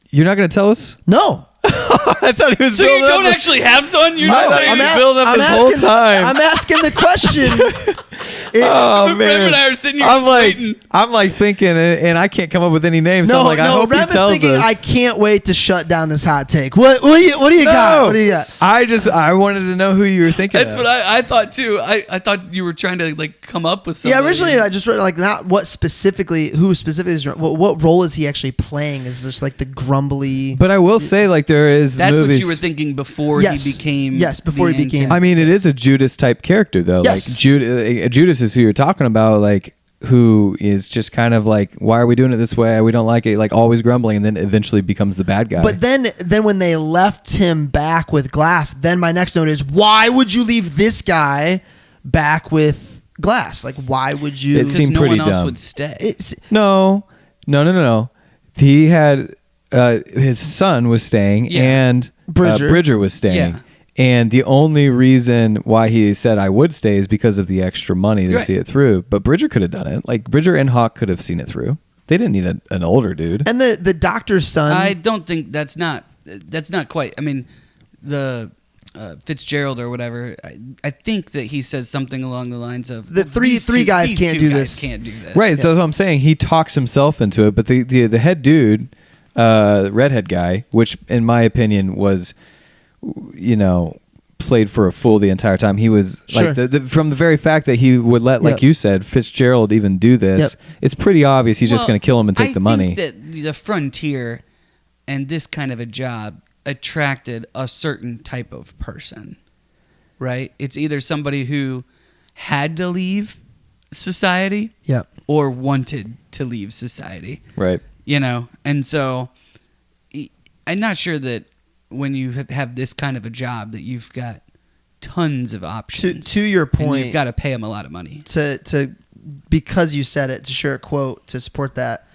You're not going to tell us? no. I thought he was So you building don't up actually have someone? You're No, just saying I'm that- building up this whole time. I'm asking the question. Oh Rev man! and I are sitting here I'm just like, waiting. I'm like thinking, and I can't come up with any names. So I'm like, I hope Rev he is tells thinking, us. I can't wait to shut down this hot take. What do you got? What do you got? I wanted to know who you were thinking. That's of. what I thought too. I thought you were trying to like come up with something. Yeah, originally I just read like not what specifically, who specifically is what role is he actually playing? Is just like the grumbly? But I will say, like, there is That's movies. what you were thinking before Yes. he became. Yes, before the he became- I mean, it is a Judas type character, though. Yes. Like Judas is who you're talking about, like who is just kind of like, why are we doing it this way? We don't like it. Like always grumbling, and then eventually becomes the bad guy. But then when they left him back with Glass, then my next note is, why would you leave this guy back with Glass? Like, why would you? It Because seemed no pretty one else dumb. would stay. It's, No. He had his son was staying, Yeah. and Bridger. was staying. Yeah. And the only reason why he said I would stay is because of the extra money to Right. see it through. But Bridger could have done it. Like Bridger and Hawk could have seen it through. They didn't need an older dude. and the doctor's son. I don't think that's not quite. I mean, the Fitzgerald or whatever. I think that he says something along the lines of The three guys these can't two do guys this. Can't do this. Right. So that's what I'm saying. He talks himself into it. But the head dude, the redhead guy, which in my opinion was, played for a fool the entire time. He was Sure. like from the very fact that he would let, like Yep. you said, Fitzgerald even do this. Yep. It's pretty obvious he's just Well, going to kill him and take the money. I think that the frontier and this kind of a job attracted a certain type of person, right? It's either somebody who had to leave society yeah. or wanted to leave society, Right. And so I'm not sure that when you have this kind of a job that you've got tons of options. To your and point, you've got to pay them a lot of money. to because you said it, to share a quote to support that.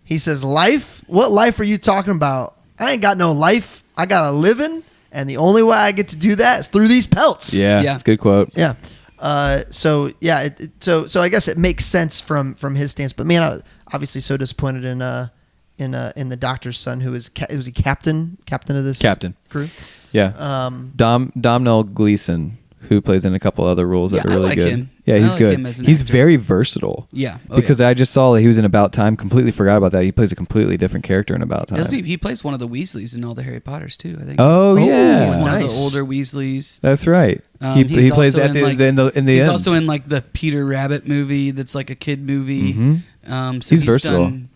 He says, "Life? What life are you talking about? I ain't got no life. I got a living, and the only way I get to do that is through these pelts." Yeah. Yeah. It's a good quote. Yeah. So I guess it makes sense from his stance. But man, I was obviously so disappointed in the doctor's son, who was was he captain of this Captain. crew. Yeah. Domhnall Gleeson, who plays in a couple other roles that Yeah, are I really like good. him. Yeah, I he's like good. him as an He's actor. very versatile. Yeah. Oh, because I just saw that he was in About Time. Completely forgot about that. He plays a completely different character in About Time. Doesn't he plays one of the Weasleys in all the Harry Potters too, I think. Oh, yeah. He's one of Nice. the older Weasleys. That's right. He He's plays also at in, like- in the He's end. also in like the Peter Rabbit movie that's like a kid movie. Mhm. So He's versatile. done-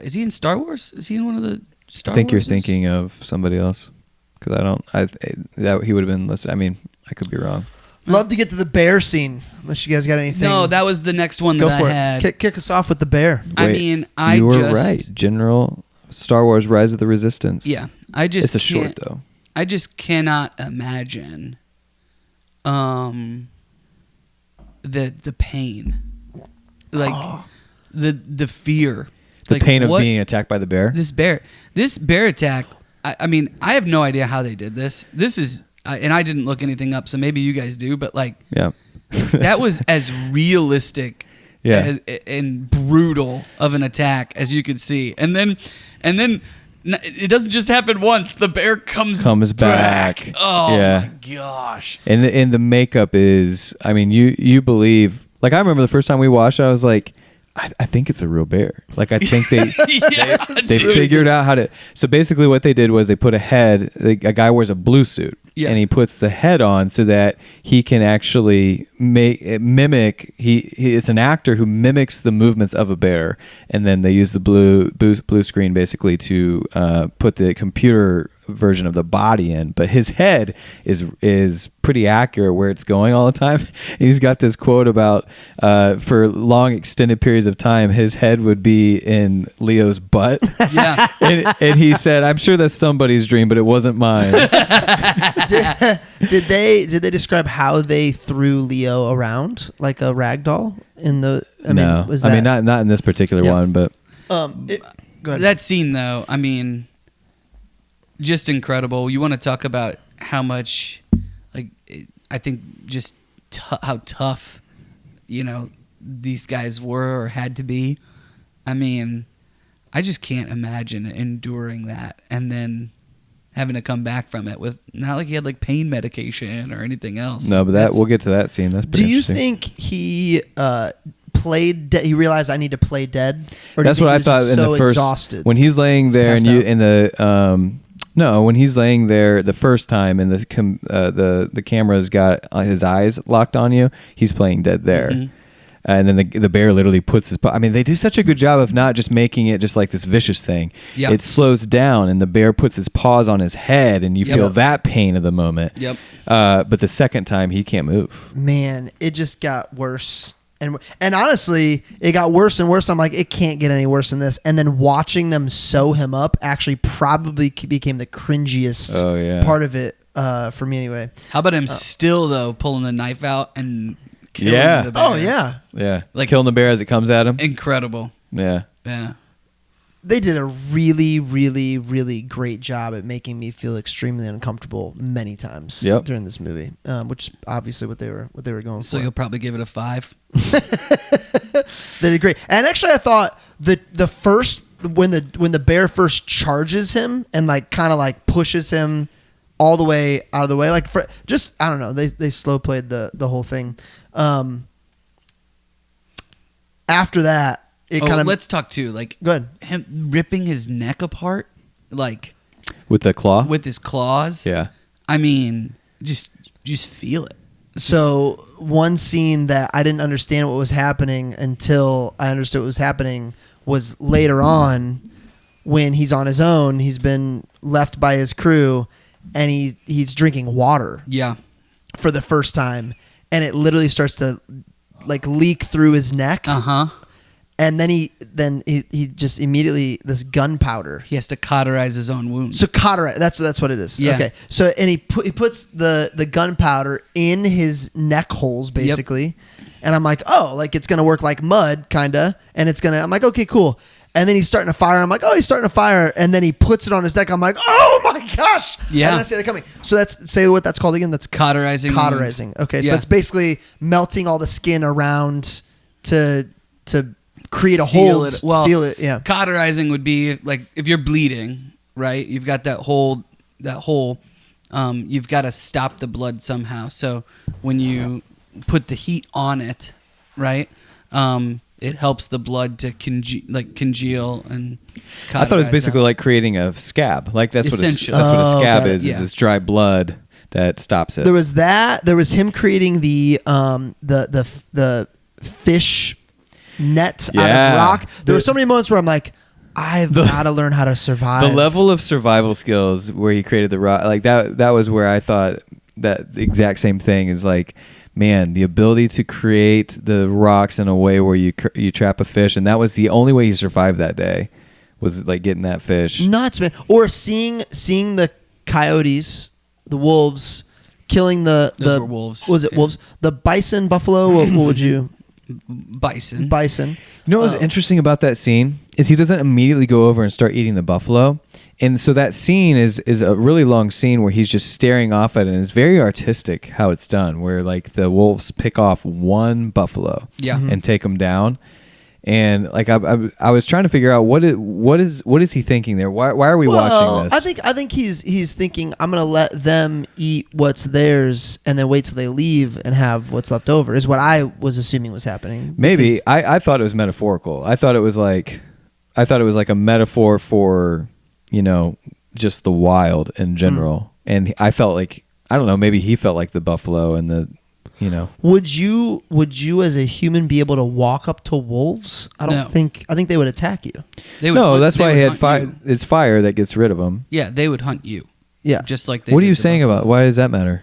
is he in Star Wars? Is he in one of the Star I think you're Warses? thinking of somebody else because I don't. That he would have been. I mean, I could be wrong. Love to get to the bear scene. Unless you guys got anything. No, that was the next one Go that for I had. it. Kick us off with the bear. I Wait, mean, you were right. General Star Wars: Rise of the Resistance. Yeah, I just. It's a short can't- though. I just cannot imagine, the pain, like the fear, The like, pain of what- being attacked by the bear. This bear attack. I mean, I have no idea how they did this. This is, and I didn't look anything up, so maybe you guys do. But like, Yeah. that was as realistic, Yeah. and brutal of an attack as you could see. And then it doesn't just happen once. The bear comes back. Oh Yeah. my gosh! And the makeup is, I mean, you believe. Like I remember the first time we watched it, I was like, I think it's a real bear. Like I think they they dude. figured out how to. So basically, what they did was they put a head. A guy wears a blue suit, and he puts the head on so that he can actually mimic. It's an actor who mimics the movements of a bear, and then they use the blue screen basically to put the computer version of the body in. But his head is pretty accurate where it's going all the time. He's got this quote about for long extended periods of time his head would be in Leo's butt. Yeah. and he said, I'm sure that's somebody's dream, but it wasn't mine. Did they describe how they threw Leo around like a rag doll in the? No, was I that, mean not in this particular Yeah. one, but go ahead. That scene, though, I mean, just incredible. You want to talk about how much, like, I think just how tough, these guys were or had to be. I mean, I just can't imagine enduring that and then having to come back from it with not like he had like pain medication or anything else. no, but we'll get to that scene. That's pretty Do you interesting. think he played? He realized I need to play dead. Or do you That's think what he I was thought just in so the first exhausted? when he's laying there and Passed you out? in the no, when he's laying there the first time and the camera's got his eyes locked on you, he's playing dead there. Mhm. And then the bear literally puts his I mean, they do such a good job of not just making it just like this vicious thing. Yep. It slows down and the bear puts his paws on his head and you Yep. feel that pain of the moment. Yep. But the second time he can't move. Man, it just got worse. And honestly, it got worse and worse. I'm like, it can't get any worse than this. And then watching them sew him up actually probably became the cringiest part of it for me anyway. How about him still, though, pulling the knife out and killing the bear? Oh, yeah. Yeah. Like- Killing the bear as it comes at him. Incredible. Yeah. Yeah. They did a really, really, really great job at making me feel extremely uncomfortable many times during this movie, which is obviously what they were going So for. you'll probably give it a 5. They did great. And actually, I thought the first when the bear first charges him and like kind of like pushes him all the way out of the way, like I don't know, they slow played the whole thing. After that, it kind of let's talk too. Like, go ahead. him ripping his neck apart, like With the claw? with his claws. Yeah. I mean, just feel it. So one scene that I didn't understand what was happening until I understood what was happening was later on when he's on his own. He's been left by his crew, and he's drinking water Yeah. for the first time, and it literally starts to like leak through his neck. Uh-huh. And then he just immediately this gunpowder. He has to cauterize his own wound. So cauterize. That's what it is. Yeah. Okay. So and he puts the gunpowder in his neck holes basically, and I'm like, oh, like it's gonna work like mud, kinda, and it's gonna. I'm like, okay, cool. And then he's starting to fire. I'm like, oh, he's starting to fire. And then he puts it on his neck. I'm like, oh my gosh. Yeah. I didn't see that coming. So say what that's called again. That's Cauterizing. Cauterizing. Okay. So Yeah. that's basically melting all the skin around to create a Seal hole. it. Well, seal it. Yeah. Cauterizing would be like if you're bleeding, right? You've got that hole. You've got to stop the blood somehow. So when you put the heat on it, right? It helps the blood to congeal and. I thought it was cauterize basically out. like creating a scab. Like that's what a Essentially. scab got it. is. Yeah. Is this dry blood that stops it? There was that. There was him creating the fish net out Yeah. of rock. There were so many moments where I'm like, I've got to learn how to survive. The level of survival skills where he created the rock, like that was where I thought that exact same thing. Is like, man, the ability to create the rocks in a way where you trap a fish, and that was the only way he survived that day, was like getting that fish. Nuts, man. Or seeing the coyotes, the wolves, killing Those were wolves. Was it wolves? The bison, buffalo. What would you? Bison. Bison. You know what was interesting about that scene is he doesn't immediately go over and start eating the buffalo. And so that scene is a really long scene where he's just staring off at it, and it's very artistic how it's done, where like the wolves pick off one buffalo and take him down. And like I was trying to figure out what is he thinking there? Why are we watching this? I think he's thinking, I'm gonna let them eat what's theirs and then wait till they leave and have what's left over, is what I was assuming was happening. Maybe I thought it was metaphorical. I thought it was like a metaphor for, you know, just the wild in general. And I felt like, I don't know, maybe he felt like the buffalo and the, you know. Would you as a human be able to walk up to wolves? I think they would attack you. That's why he had fire. It's fire that gets rid of them. Yeah, they would hunt you. Yeah. Just like they What are did you the saying buffalo. about, why does that matter?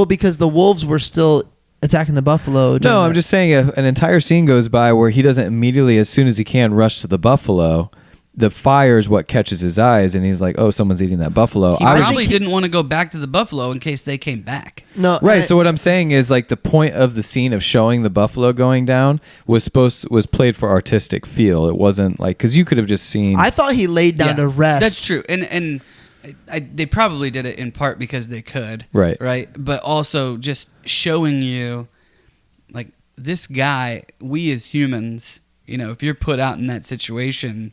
Because the wolves were still attacking the buffalo. No, I'm just saying an entire scene goes by where he doesn't immediately, as soon as he can, rush to the buffalo. The fire is what catches his eyes, and he's like, "Oh, someone's eating that buffalo." He probably didn't want to go back to the buffalo in case they came back. No, right. So what I'm saying is, like, the point of the scene of showing the buffalo going down was played for artistic feel. It wasn't like, because you could have just seen. I thought he laid down to rest. That's true, and they probably did it in part because they could. Right. But also just showing you, like, this guy. We as humans, you know, if you're put out in that situation,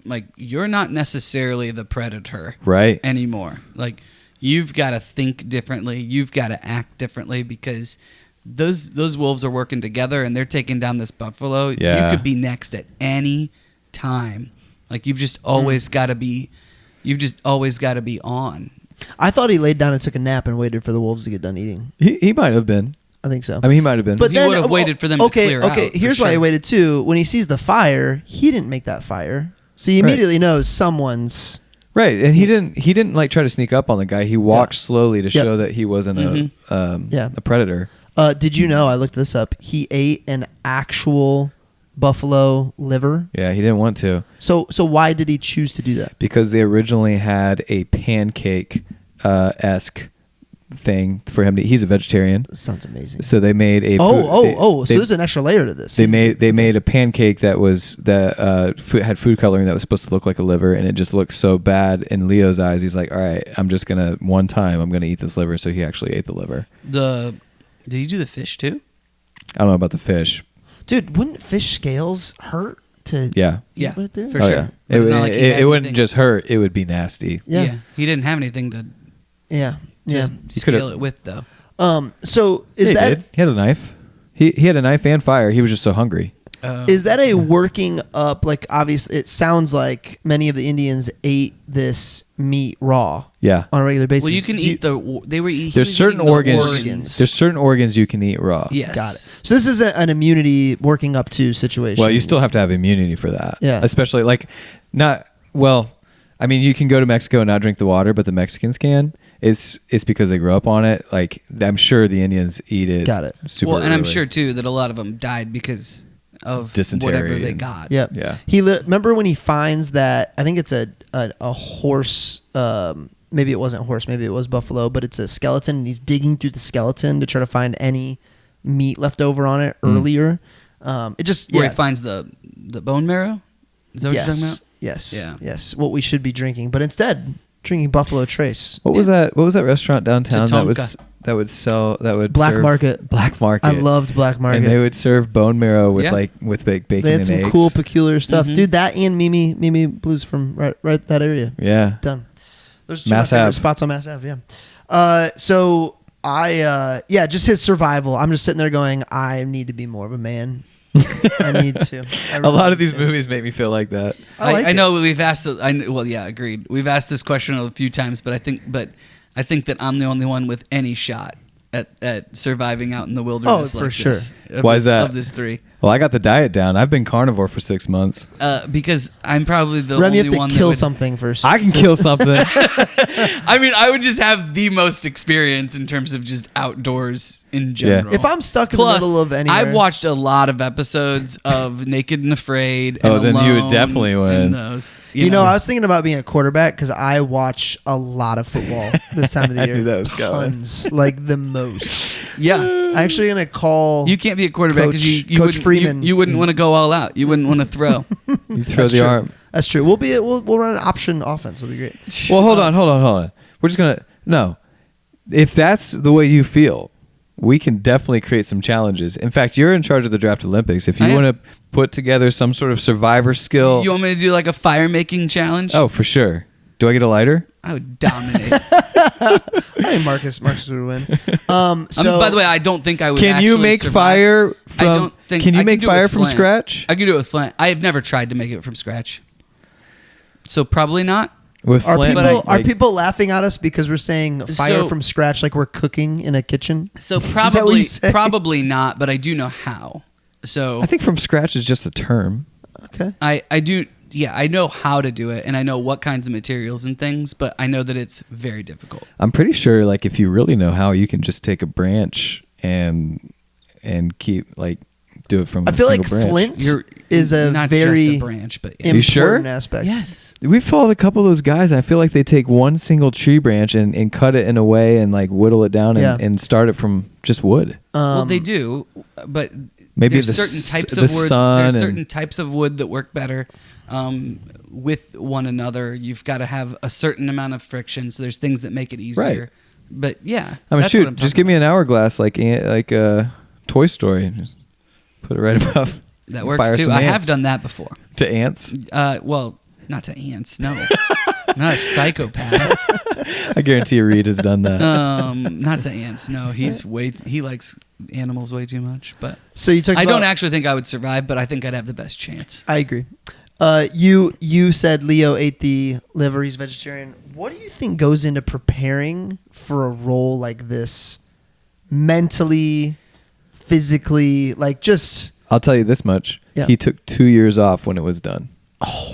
like, you're not necessarily the predator anymore. Like, you've got to think differently. You've got to act differently, because those wolves are working together and they're taking down this buffalo. Yeah. You could be next at any time. Like, you've just always got to be on. I thought he laid down and took a nap and waited for the wolves to get done eating. He might have been. I think so. I mean, he might have been. But he would have waited for them to clear out. Okay, here's why he waited too. When he sees the fire, he didn't make that fire. So he immediately knows someone's right, and he didn't like try to sneak up on the guy. He walked slowly to show that he wasn't a predator. Did you know? I looked this up. He ate an actual buffalo liver. Yeah, he didn't want to. So why did he choose to do that? Because they originally had a pancake esque thing for him to. He's a vegetarian. Sounds amazing. So they made a. So there's an extra layer to this. They made a pancake that had food coloring that was supposed to look like a liver, and it just looked so bad in Leo's eyes. He's like, all right, I'm gonna eat this liver. So he actually ate the liver. Did he do the fish too? I don't know about the fish. Dude, wouldn't fish scales hurt to? Yeah. Yeah, put it there? for sure. Yeah. But it's not like he had It wouldn't anything- just hurt; it would be nasty. Yeah. He didn't have anything to scale it with, though. So He had a knife. He had a knife and fire. He was just so hungry. Is that a working up? Like, obviously, it sounds like many of the Indians ate this meat raw. Yeah. On a regular basis. Well, you can eat There's certain organs. organs. There's certain organs you can eat raw. Yes. Got it. So this is an immunity working up to situation. Well, you still have to have immunity for that. Yeah. Especially I mean, you can go to Mexico and not drink the water, but the Mexicans can. It's because they grew up on it. Like, I'm sure the Indians eat it. Got it. Super Well, and I'm early. sure too that a lot of them died because of Dysentery whatever they and- got. Yep. Yeah. Remember when he finds that? I think it's a horse. Maybe it wasn't horse. Maybe it was buffalo. But it's a skeleton, and he's digging through the skeleton to try to find any meat left over on it earlier. It just Where he finds the bone marrow. Is that what you're talking about? Yes. Yeah. Yes. What we should be drinking, but instead drinking Buffalo Trace. What was that? What was that restaurant downtown Tatonka. that would Black serve- Market. Black Market. I loved Black Market. And they would serve bone marrow with Yeah. with bacon They had and some eggs. cool, peculiar stuff, Mhm. dude. That and Mimi Blues from right that area. Yeah. Done. Those are Mass two of my favorite Ave. spots on Mass Ave. Yeah. So I just his survival. I'm just sitting there going, I need to be more of a man. I need to. A lot of these movies make me feel like that. I know we've asked. Agreed. We've asked this question a few times, but I think that I'm the only one with any shot at surviving out in the wilderness. Oh, for like sure. this, Why is that? Of this three, Well, I got the diet down. I've been carnivore for 6 months. Because I'm probably the Rem, only you have to one kill that would, something first. I can kill something. I mean, I would just have the most experience in terms of just outdoors in general. If I'm stuck in Plus, the middle of anywhere, I've watched a lot of episodes of Naked and Afraid. Oh, And then you would Alone definitely win. and those, You know, I was thinking about being a quarterback because I watch a lot of football this time of the I year. knew that was going. Tons, like the most. yeah. I'm actually gonna call. You can't be a quarterback because you Coach wouldn't, Freeman. you wouldn't want to go all out. You wouldn't want to throw. You throw That's the true. arm. That's true. We'll run an option offense. It'll be great. Well, hold on. We're just gonna no. If that's the way you feel, we can definitely create some challenges. In fact, you're in charge of the Draft Olympics. If you want to put together some sort of survivor skill, You want me to do like a fire making challenge? oh, for sure. Do I get a lighter? I would dominate. I think Marcus would win. So By the way, I don't think I would. Can you actually make survive. fire I from? don't think Can you I make do it fire with from flint. scratch? I can do it with flint. I have never tried to make it from scratch, so probably not. With are flint, people like- people laughing at us because we're saying fire So- from scratch like we're cooking in a kitchen? So that what probably you say? probably not, but I do know how. So I think from scratch is just a term. Okay. I do. Yeah, I know how to do it, and I know what kinds of materials and things, but I know that it's very difficult. I'm pretty sure, like, if you really know how, you can just take a branch and keep like do it from. I feel a like single branch. flint is a not very just a branch, but yeah. You sure? important aspect. Yes. We followed a couple of those guys. And I feel like they take one single tree branch and cut it in a way and like whittle it down and, Yeah. and start it from just wood. Well, they do, but Maybe there's the certain s- types the of woods. sun There's and- certain types of wood that work better with one another. You've got to have a certain amount of friction, so there's things that make it easier. Right. But yeah, I mean, that's shoot, what I'm just talking give me an hourglass like Toy Story. Just put it right above. about. That works fire too. some I have ants. done that before. To ants. Well, not to ants. No, I'm not a psychopath. I guarantee Reed has done that. Not to ants. No, he likes animals way too much. But So you talked I about, don't actually think I would survive, but I think I'd have the best chance. I agree. You said Leo ate the liver. He's vegetarian. What do you think goes into preparing for a role like this, mentally, physically, like just? I'll tell you this much. Yeah. He took 2 years off when it was done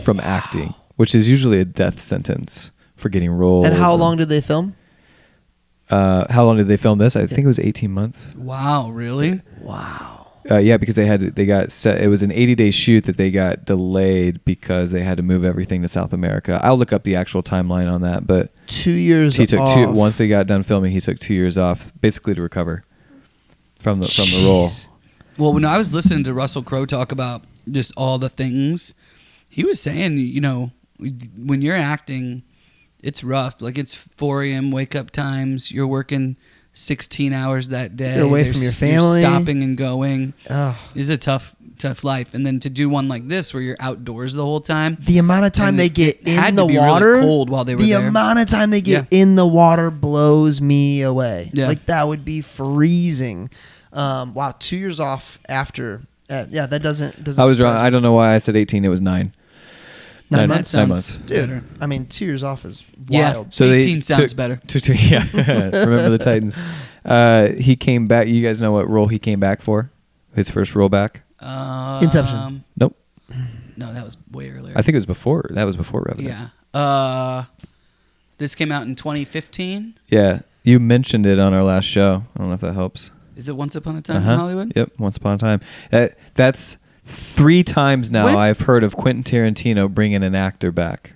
from acting, which is usually a death sentence for getting roles. And how long did they film? How long did they film this? I think it was 18 months. Wow, really? Wow. Yeah, because they got set. It was an 80-day shoot that they got delayed because they had to move everything to South America. I'll look up the actual timeline on that, but 2 years. he took off. once they got done filming. He took 2 years off, basically to recover from the role. Jeez. Well, when I was listening to Russell Crowe talk about just all the things, he was saying, when you're acting, it's rough. Like it's 4 a.m. wake up times. You're working 16 hours that day. You're away from your family. You're stopping and going. Oh. It's a tough life. And then to do one like this where you're outdoors the whole time. The amount of time And they get it had in to the be really water, cold while they were the there. amount of time they get Yeah. in the water blows me away. Yeah. Like that would be freezing. Wow, 2 years off after. Yeah, that doesn't. I was wrong. surprise I don't know why I said 18. It was 9. 9 9 months? Nine Sounds months. Dude, better. I mean, 2 years off is Yeah. wild. So 18 they sounds took- better. Yeah, remember the Titans. He came back. You guys know what role he came back for? His first role back? Inception. Nope. No, that was way earlier. I think it was before. That was before Revenant. Yeah. This came out in 2015. Yeah. You mentioned it on our last show. I don't know if that helps. Is it Once Upon a Time Uh-huh. in Hollywood? Yep. Once upon a time. That's 3 times now When- I've heard of Quentin Tarantino bringing an actor back.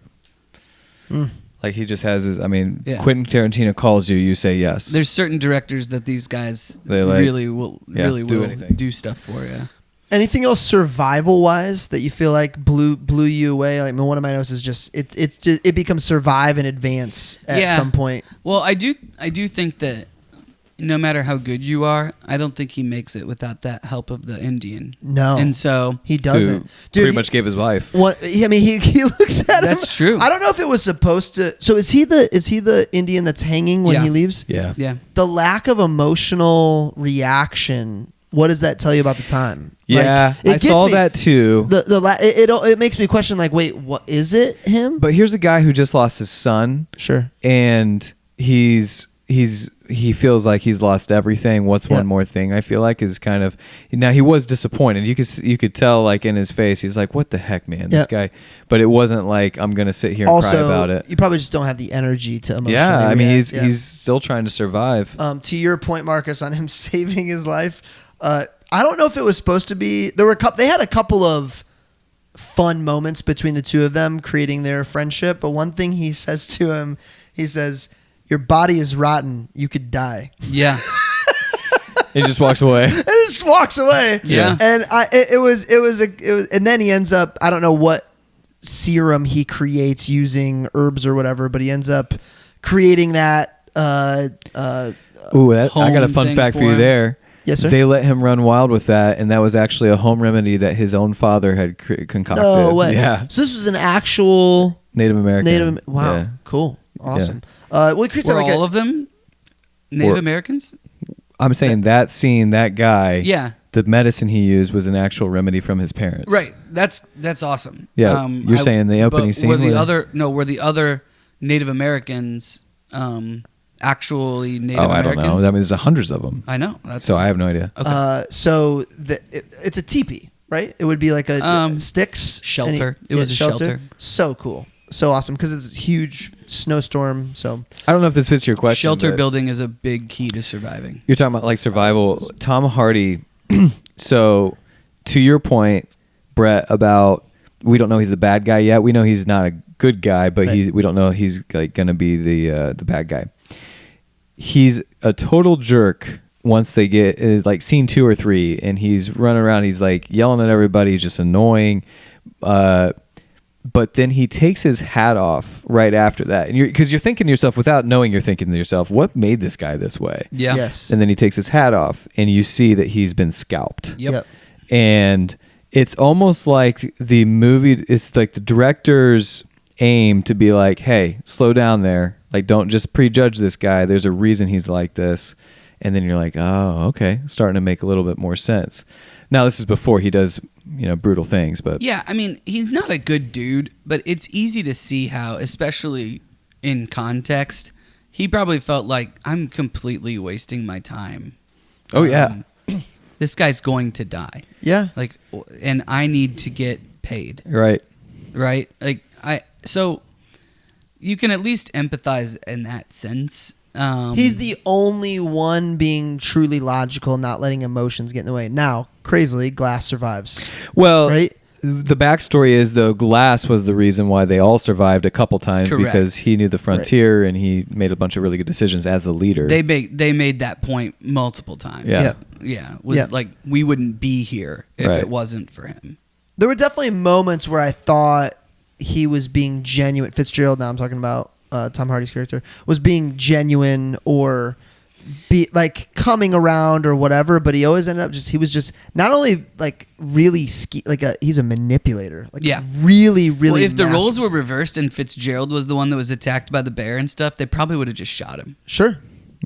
Mm. Like he just has his. I mean, Yeah. Quentin Tarantino calls you. You say yes. There's certain directors that these guys They like- really will do anything. do stuff for you. Anything else survival wise that you feel like blew you away? Like one of my notes is just it becomes survive and advance at some point. Well, I do think that no matter how good you are, I don't think he makes it without that help of the Indian. No, And so he doesn't. Who Dude, pretty much gave his life. What I mean, he looks at him. That's true. I don't know if it was supposed to. So is he the Indian that's hanging when Yeah. he leaves? Yeah. yeah. The lack of emotional reaction. What does that tell you about the time? Yeah, Like, it I gets saw me- that too. It makes me question. Like, wait, what is it? Him? But here's a guy who just lost his son, Sure. and he's he feels like he's lost everything. What's one more thing? I feel like is kind of now he was disappointed. You could tell like in his face. He's like, "What the heck, man, this guy." But it wasn't like I'm gonna sit here and cry about it. You probably just don't have the energy to emotionally. Yeah, I mean react. he's still trying to survive. To your point, Marcus, on him saving his life, I don't know if it was supposed to be. They had a couple of fun moments between the two of them, creating their friendship. But one thing he says to him, he says, "Your body is rotten. You could die." Yeah. He just walks away. And he just walks away. Yeah. And it was, and then he ends up, I don't know what serum he creates using herbs or whatever, but he ends up creating that. Ooh, I got a fun fact for you there. Yes, sir. They let him run wild with that, and that was actually a home remedy that his own father had concocted. No way. Yeah. So this was an actual Native American. Wow. Yeah. Cool. Awesome. Well, it creates Were like all of them Native Americans? I'm saying that scene, that guy. Yeah. The medicine he used was an actual remedy from his parents. Right. That's awesome. Yeah. You're saying the opening scene. Were the other Native Americans actually Native I don't Americans? know. I mean, there's hundreds of them. I know. So I have no idea. Okay. So it's a teepee, right? It would be like a sticks shelter. It was a shelter. So cool. So awesome because it's a huge snowstorm. So I don't know if this fits your question. Shelter but building is a big key to surviving. You're talking about like survival. Tom Hardy. So to your point, Brett, about we don't know he's the bad guy yet. We know he's not a good guy, but we don't know he's like going to be the bad guy. He's a total jerk once they get like scene 2 or 3, and he's running around. He's like yelling at everybody, just annoying. But then he takes his hat off right after that, and because you're thinking to yourself, without knowing, you're thinking to yourself, what made this guy this way? Yeah. Yes. And then he takes his hat off, and you see that he's been scalped. Yep. And it's almost like the movie. It's like the director's aim to be like, hey, slow down there. Like, don't just prejudge this guy. There's a reason he's like this. And then you're like, oh, okay, starting to make a little bit more sense. Now, this is before he does, brutal things, but Yeah, I mean, he's not a good dude, but it's easy to see how, especially in context, he probably felt like I'm completely wasting my time. Oh, yeah. This guy's going to die. Yeah. Like, and I need to get paid. Right. Right? Like, so you can at least empathize in that sense. He's the only one being truly logical, not letting emotions get in the way. Now, crazily, Glass survives. Well, right? The backstory is, though, Glass was the reason why they all survived a couple times. Correct. Because he knew the frontier and he made a bunch of really good decisions as a leader. They made that point multiple times. Yeah. Yeah. Yeah. Like, we wouldn't be here if Right. it wasn't for him. There were definitely moments where I thought he was being genuine. Fitzgerald, now I'm talking about Tom Hardy's character, was being genuine or be like coming around or whatever, but he always ended up he was just not only like really he's a manipulator, like Yeah. really Well, if the masterful. roles were reversed and Fitzgerald was the one that was attacked by the bear and stuff, they probably would have just shot him. Sure.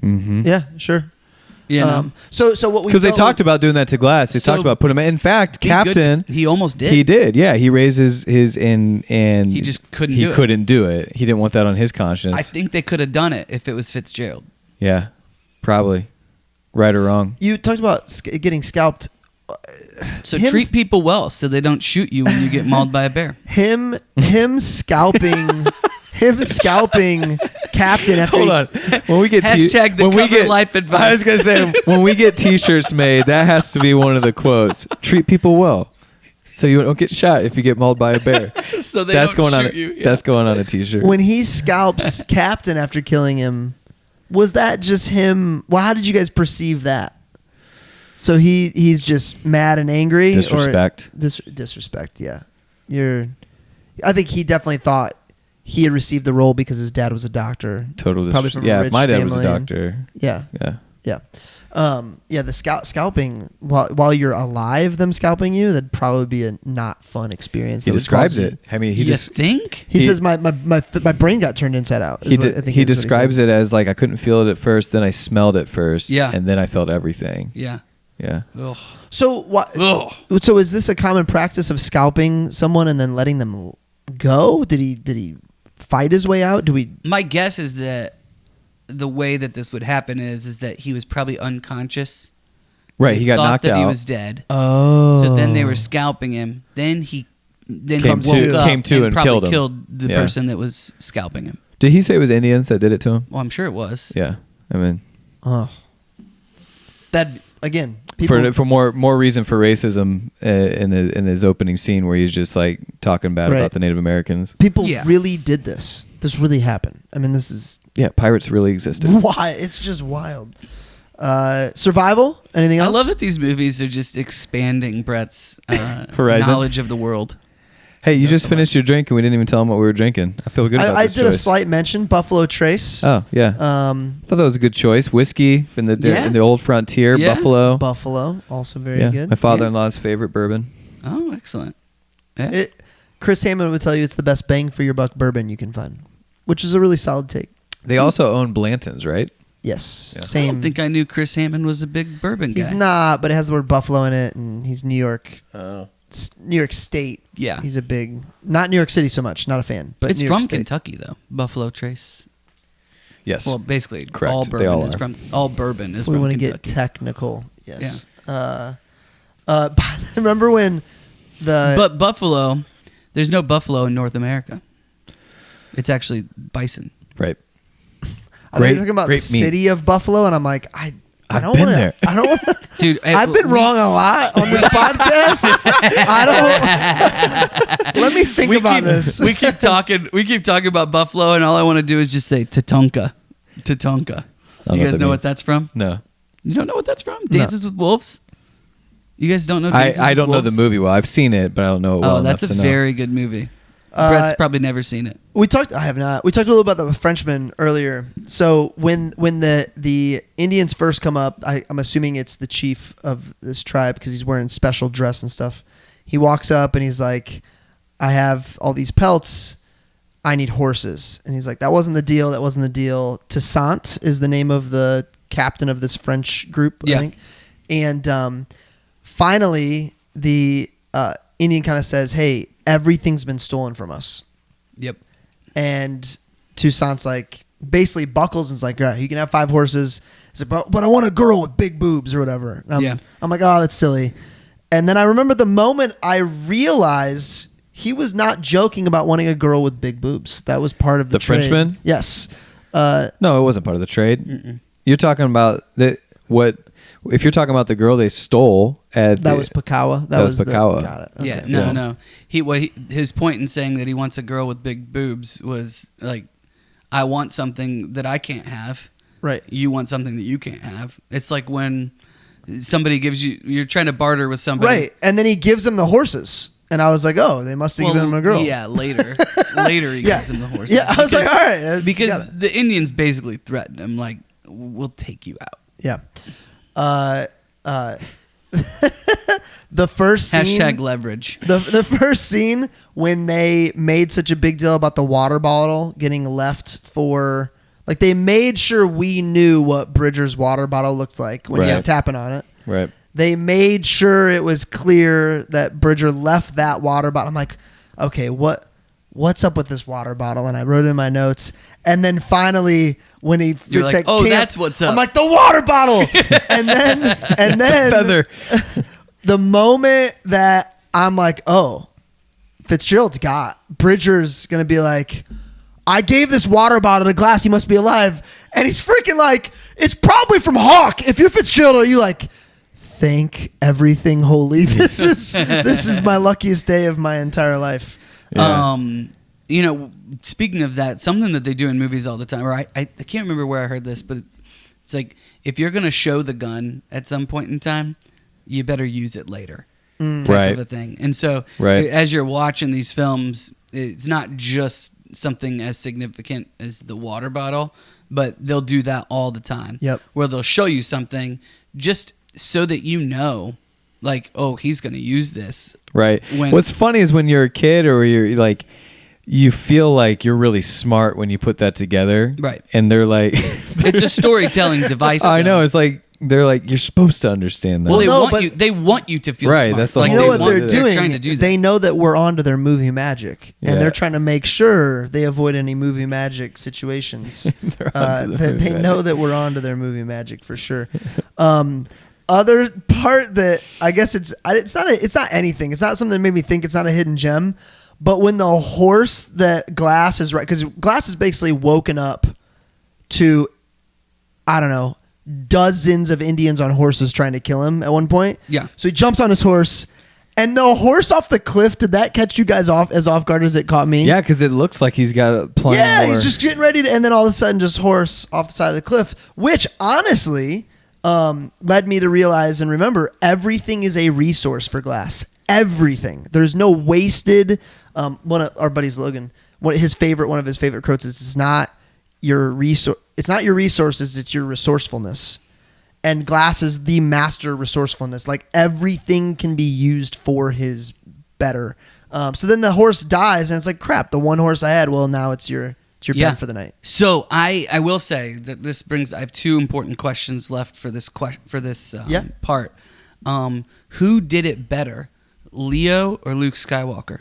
Mm-hmm. Yeah, sure. You know? So what we Because they know- talked about doing that to Glass. They So- talked about putting him. In fact, Be good. Captain, He almost did. he did. Yeah, he raised his and He just couldn't He do it. couldn't do it. He didn't want that on his conscience. I think they could have done it if it was Fitzgerald. Yeah, probably. Right or wrong. You talked about getting scalped. So Him- treat people well so they don't shoot you when you get mauled by a bear. Him scalping Captain after Hold on. When we get Hashtag the cover life advice. I was gonna say when we get T-shirts made, that has to be one of the quotes. Treat people well, so you don't get shot if you get mauled by a bear. So they That's don't going on. shoot you. Yeah. That's going on a T-shirt. when he scalps Captain after killing him. Was that just him? Well, how did you guys perceive that? So he's just mad and angry, Disrespect. or disrespect. Yeah, I think he definitely thought he had received the role because his dad was a doctor. Total Probably disrespect. from a Yeah, if rich my dad was a family and- doctor. Yeah, Yeah. yeah. The scalping while you're alive, them scalping you, that'd probably be a not fun experience. He That would describes cause you- it. I mean, he You just think? He says my brain got turned inside out. he describes it as like I couldn't feel it at first, then I smelled it first, Yeah. and then I felt everything. Yeah. Yeah. Ugh. So what? Ugh. So is this a common practice of scalping someone and then letting them go? Did he fight his way out? Do we? My guess is that the way that this would happen is that he was probably unconscious. Right, he got thought knocked that out. He was dead. Oh. So then they were scalping him. Then he Came woke to- up came to and probably killed him. the Yeah. person that was scalping him. Did he say it was Indians that did it to him? Well, I'm sure it was. Yeah, I mean, Oh. That again, people, for more reason for racism in his opening scene where he's just like talking bad Right. about the Native Americans. people Yeah. really did this. This really happened. I mean, this is Yeah, pirates really existed. why it's just wild. Survival? Anything else? I love that these movies are just expanding Brett's Horizon. knowledge of the world. Hey, you Not just so finished your drink and we didn't even tell him what we were drinking. I feel good about I this did a choice. slight mention. Buffalo Trace. Oh yeah, I thought that was a good choice. Whiskey from Yeah. in the old frontier, Yeah. Buffalo. Buffalo, also very Yeah, good. my father-in-law's favorite bourbon. Oh, excellent. Yeah. Chris Hammond would tell you it's the best bang for your buck bourbon you can find, which is a really solid take. They also own Blanton's, right? Yes, Yeah. I same. don't think I knew Chris Hammond was a big bourbon guy. He's not, but it has the word Buffalo in it, and he's New York, Oh. New York State. Yeah. He's a big, not New York City so much. Not a fan, but It's New York from State. Kentucky though. Buffalo Trace. Yes. Well, basically, Correct. all They bourbon all is are. from all bourbon is If we from want to Kentucky. get technical, yes. Remember when the But buffalo, there's no buffalo in North America. It's actually bison. right. I think Great- you're talking about the great meat. city of Buffalo, and I'm like, I I've don't been wanna, there. I don't. Wanna, Dude, I've been wrong a lot on this podcast. I don't. Let me think about this. We keep talking. We keep talking about buffalo, and all I want to do is just say Tatonka. Tatonka. I don't You guys that know what means. that's from? No. You don't know what that's from? Dances with Wolves. You guys don't know? Dances I with don't know the Wolves? movie well. I've seen it, but I don't know it well Oh, that's a enough to know. very good movie. Brett's probably never seen it. We talked. I have not. We talked a little about the Frenchman earlier. So when the Indians first come up, I'm assuming it's the chief of this tribe because he's wearing special dress and stuff. He walks up and he's like, "I have all these pelts. I need horses." And he's like, "That wasn't the deal. That wasn't the deal." Toussaint is the name of the captain of this French group, Yeah. I think. And finally, the Indian kind of says, "Hey, everything's been stolen from us." Yep. And Toussaint's like, basically buckles and is like, "Yeah, you can have 5 horses." He's like, but I want a girl with big boobs or whatever. And Yeah. I'm like, oh, that's silly. And then I remember the moment I realized he was not joking about wanting a girl with big boobs. That was part of the The trade. Frenchman? Yes. No, it wasn't part of the trade. Mm-mm. You're talking about if you're talking about the girl they stole at That was Pakawa. That was Pakawa. Got it. Okay. Yeah, no. His point in saying that he wants a girl with big boobs was like, I want something that I can't have. Right. You want something that you can't have. It's like when somebody gives you're trying to barter with somebody. Right. And then he gives him the horses. And I was like, oh, they must have given him a girl. Yeah, later. Later he Yeah. gives him the horses. Yeah, I was like, all right. Because got it. the Indians basically threatened him, like, we'll take you out. Yeah. The first scene, Hashtag leverage. the first scene when they made such a big deal about the water bottle getting left for, like, they made sure we knew what Bridger's water bottle looked like when he was Right. tapping on it. Right. They made sure it was clear that Bridger left that water bottle. I'm like, okay, what's up with this water bottle? And I wrote it in my notes. And then finally, when You're it's like, at oh, camp, that's what's up. I'm like, the water bottle. and then Feather. the moment that I'm like, oh, Fitzgerald's got Bridger's gonna be like, I gave this water bottle to Glass. He must be alive. And he's freaking like, it's probably from Hawk. If you're Fitzgerald, are you like, thank everything holy? This is my luckiest day of my entire life. Yeah. Speaking of that, something that they do in movies all the time, or I can't remember where I heard this, but it's like, if you're going to show the gun at some point in time, you better use it later. Type Right. of a thing. And so Right. as you're watching these films, it's not just something as significant as the water bottle, but they'll do that all the time. Yep. Where they'll show you something just so that you know, like, oh, he's going to use this. Right. When- What's funny is when you're a kid or you're like, you feel like you're really smart when you put that together. Right. And they're like, It's a storytelling device. I know. though. It's like, they're like, you're supposed to understand that. Well, no, they want you to feel Right, smart. that's the like, whole You know they what they're want- doing? trying to do that. They know that we're onto their movie magic, and Yeah. they're trying to make sure they avoid any movie magic situations. onto the movie They know magic. that we're onto their movie magic for sure. Other part that I guess it's not anything. It's not something that made me think it's not a hidden gem. But when the horse that Glass is right, because Glass is basically woken up to, I don't know, dozens of Indians on horses trying to kill him at one point. Yeah. So he jumps on his horse, and the horse off the cliff. Did that catch you guys off guard as it caught me? Yeah, because it looks like he's got a plan. Yeah, he's just getting ready to, and then all of a sudden, just horse off the side of the cliff, which honestly led me to realize and remember everything is a resource for Glass. Everything. There's no wasted. One of our buddies, Logan, one of his favorite quotes is, "It's not your resource. It's not your resources. It's your resourcefulness." And Glass is the master resourcefulness. Like everything can be used for his better. So then the horse dies, and it's like crap. The one horse I had. Well, now it's your bed for the night. So I will say that this brings. I have two important questions left for this part. Who did it better, Leo or Luke Skywalker?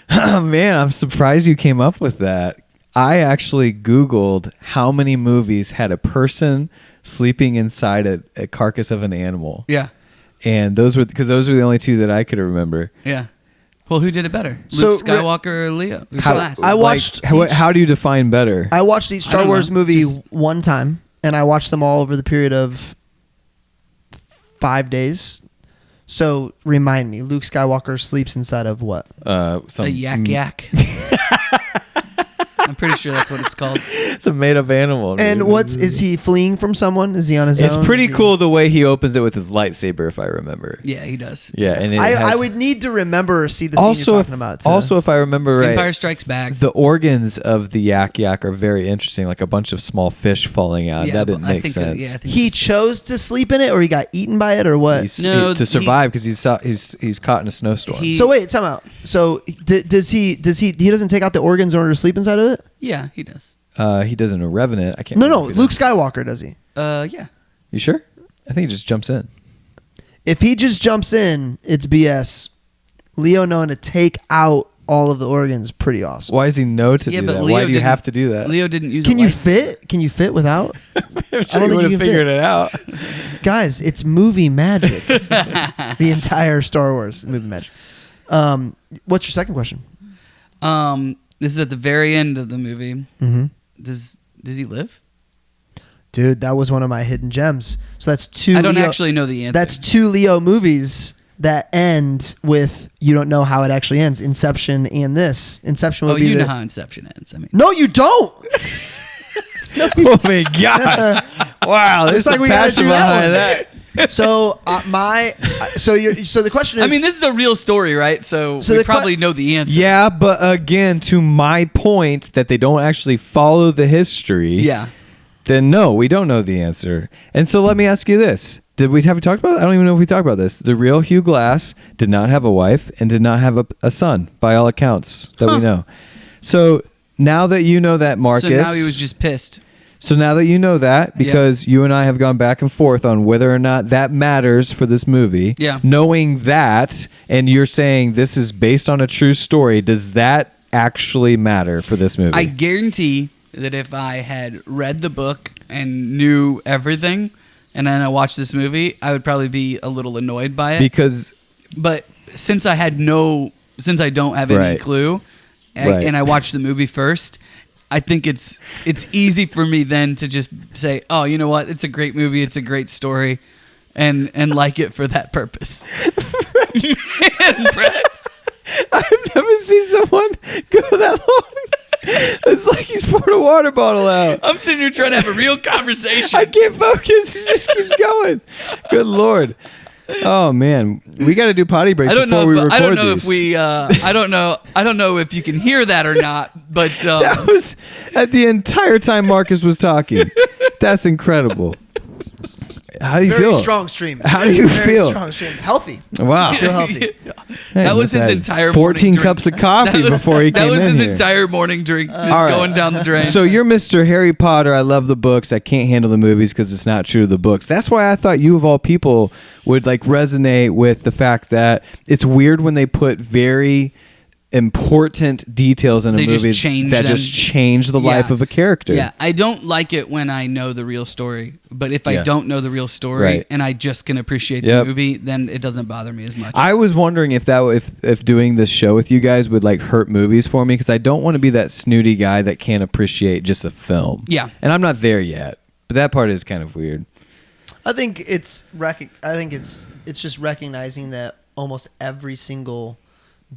Oh, man, I'm surprised you came up with that. I actually Googled how many movies had a person sleeping inside a carcass of an animal. Yeah, And those were the only two that I could remember. yeah. Well, who did it better, So, Luke Skywalker or Leo? Or How, Glass? I watched how do you define better? I watched each I Star don't Wars know. movie Just- one time, and I watched them all over the period of 5 days. So remind me, Luke Skywalker sleeps inside of what? Some a yak. I'm pretty sure that's what it's called. It's a made up animal. And dude. is he fleeing from someone? Is he on his own? It's pretty Is he- cool the way he opens it with his lightsaber, if I remember. Yeah, he does. Yeah, and it I has- would need to remember or see the scene also you're if, talking about. to- also if I remember right, Empire Strikes Back. the organs of the yak are very interesting, like a bunch of small fish falling out. Yeah, That didn't but I make think sense. I think he chose to sleep in it, or he got eaten by it, or what? No, to survive because he's caught in a snowstorm. He- So wait, time out. So does he doesn't take out the organs in order to sleep inside of it? yeah, he does. He does in a Revenant. I can't. No, remember if he Luke does. Skywalker does he? Yeah. You sure? I think he just jumps in. If he just jumps in, it's BS. Leo knowing to take out all of the organs, pretty awesome. Why does he know to Yeah, do but that? Leo Why do you didn't- have to do that? Leo didn't use. Can a you light- fit? Can you fit without? I'm I sure don't he think would you have can figured fit. it out. Guys, it's movie magic. The entire Star Wars movie magic. What's your second question? This is at the very end of the movie. Mm-hmm. Does he live? Dude, that was one of my hidden gems. So that's two. I don't Leo, actually know the answer. That's two Leo movies that end with you don't know how it actually ends. Inception and this. Inception would oh, be you the, know how Inception ends. I mean, No, you don't. Oh my god! Wow, there's Looks like some we gotta passion do that behind one. that. So so the question is. I mean, this is a real story, right? So So we the que- probably know the answer. Yeah, but again, to my point that they don't actually follow the history. Yeah. Then no, we don't know the answer. And so let me ask you this: have we talked about it? I don't even know if we talked about this. The real Hugh Glass did not have a wife and did not have a son, by all accounts that we know. So now that you know that, Marcus. So now he was just pissed. So now that you know that, because you and I have gone back and forth on whether or not that matters for this movie, Yeah. knowing that, and you're saying this is based on a true story, does that actually matter for this movie? I guarantee that if I had read the book and knew everything, and then I watched this movie, I would probably be a little annoyed by it. because But since I don't have any Right. clue, Right. and I watched the movie first, I think it's easy for me then to just say, oh, you know what? It's a great movie. It's a great story, and like it for that purpose. Man, Brett. I've never seen someone go that long. It's like he's poured a water bottle out. I'm sitting here trying to have a real conversation. I can't focus. It just keeps going. Good Lord. Oh man, we got to do potty breaks I don't before know. we If, record I don't know these. if we. I don't know. I don't know if you can hear that or not. But That was at the entire time Marcus was talking. That's incredible. How do you Very feel? strong stream. How do you Very feel? Strong stream. Healthy. Wow. I feel healthy. Hey, That was must have his had entire 14 morning cups of drink. coffee before he came in That was his here. entire morning drink, just All right. going down the drain. So you're Mr. Harry Potter. I love the books. I can't handle the movies because it's not true to the books. That's why I thought you of all people would like resonate with the fact that it's weird when they put very important details in a They just movie change that them. just change the life of a character. Yeah, I don't like it when I know the real story. But if I don't know the real story Right. and I just can appreciate Yep. the movie, then it doesn't bother me as much. I was wondering if doing this show with you guys would like hurt movies for me because I don't want to be that snooty guy that can't appreciate just a film. Yeah. And I'm not there yet. But that part is kind of weird. I think it's just recognizing that almost every single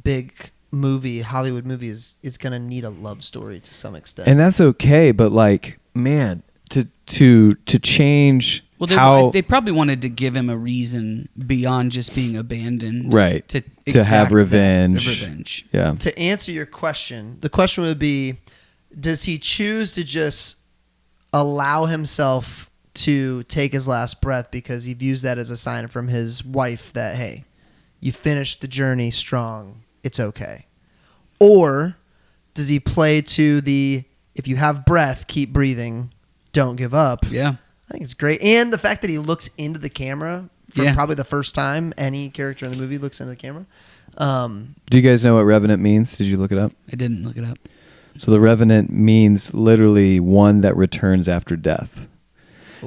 big Hollywood movie is going to need a love story to some extent. And that's okay, but like, man, to change Well, they probably wanted to give him a reason beyond just being abandoned, right To have exact revenge. the revenge. Yeah. To answer your question, the question would be, does he choose to just allow himself to take his last breath because he views that as a sign from his wife that, hey, you finished the journey strong, it's okay? Or does he play to the, if you have breath, keep breathing, don't give up? Yeah. I think it's great. And the fact that he looks into the camera for probably the first time any character in the movie looks into the camera. Do you guys know what Revenant means? Did you look it up? I didn't look it up. So the Revenant means literally one that returns after death.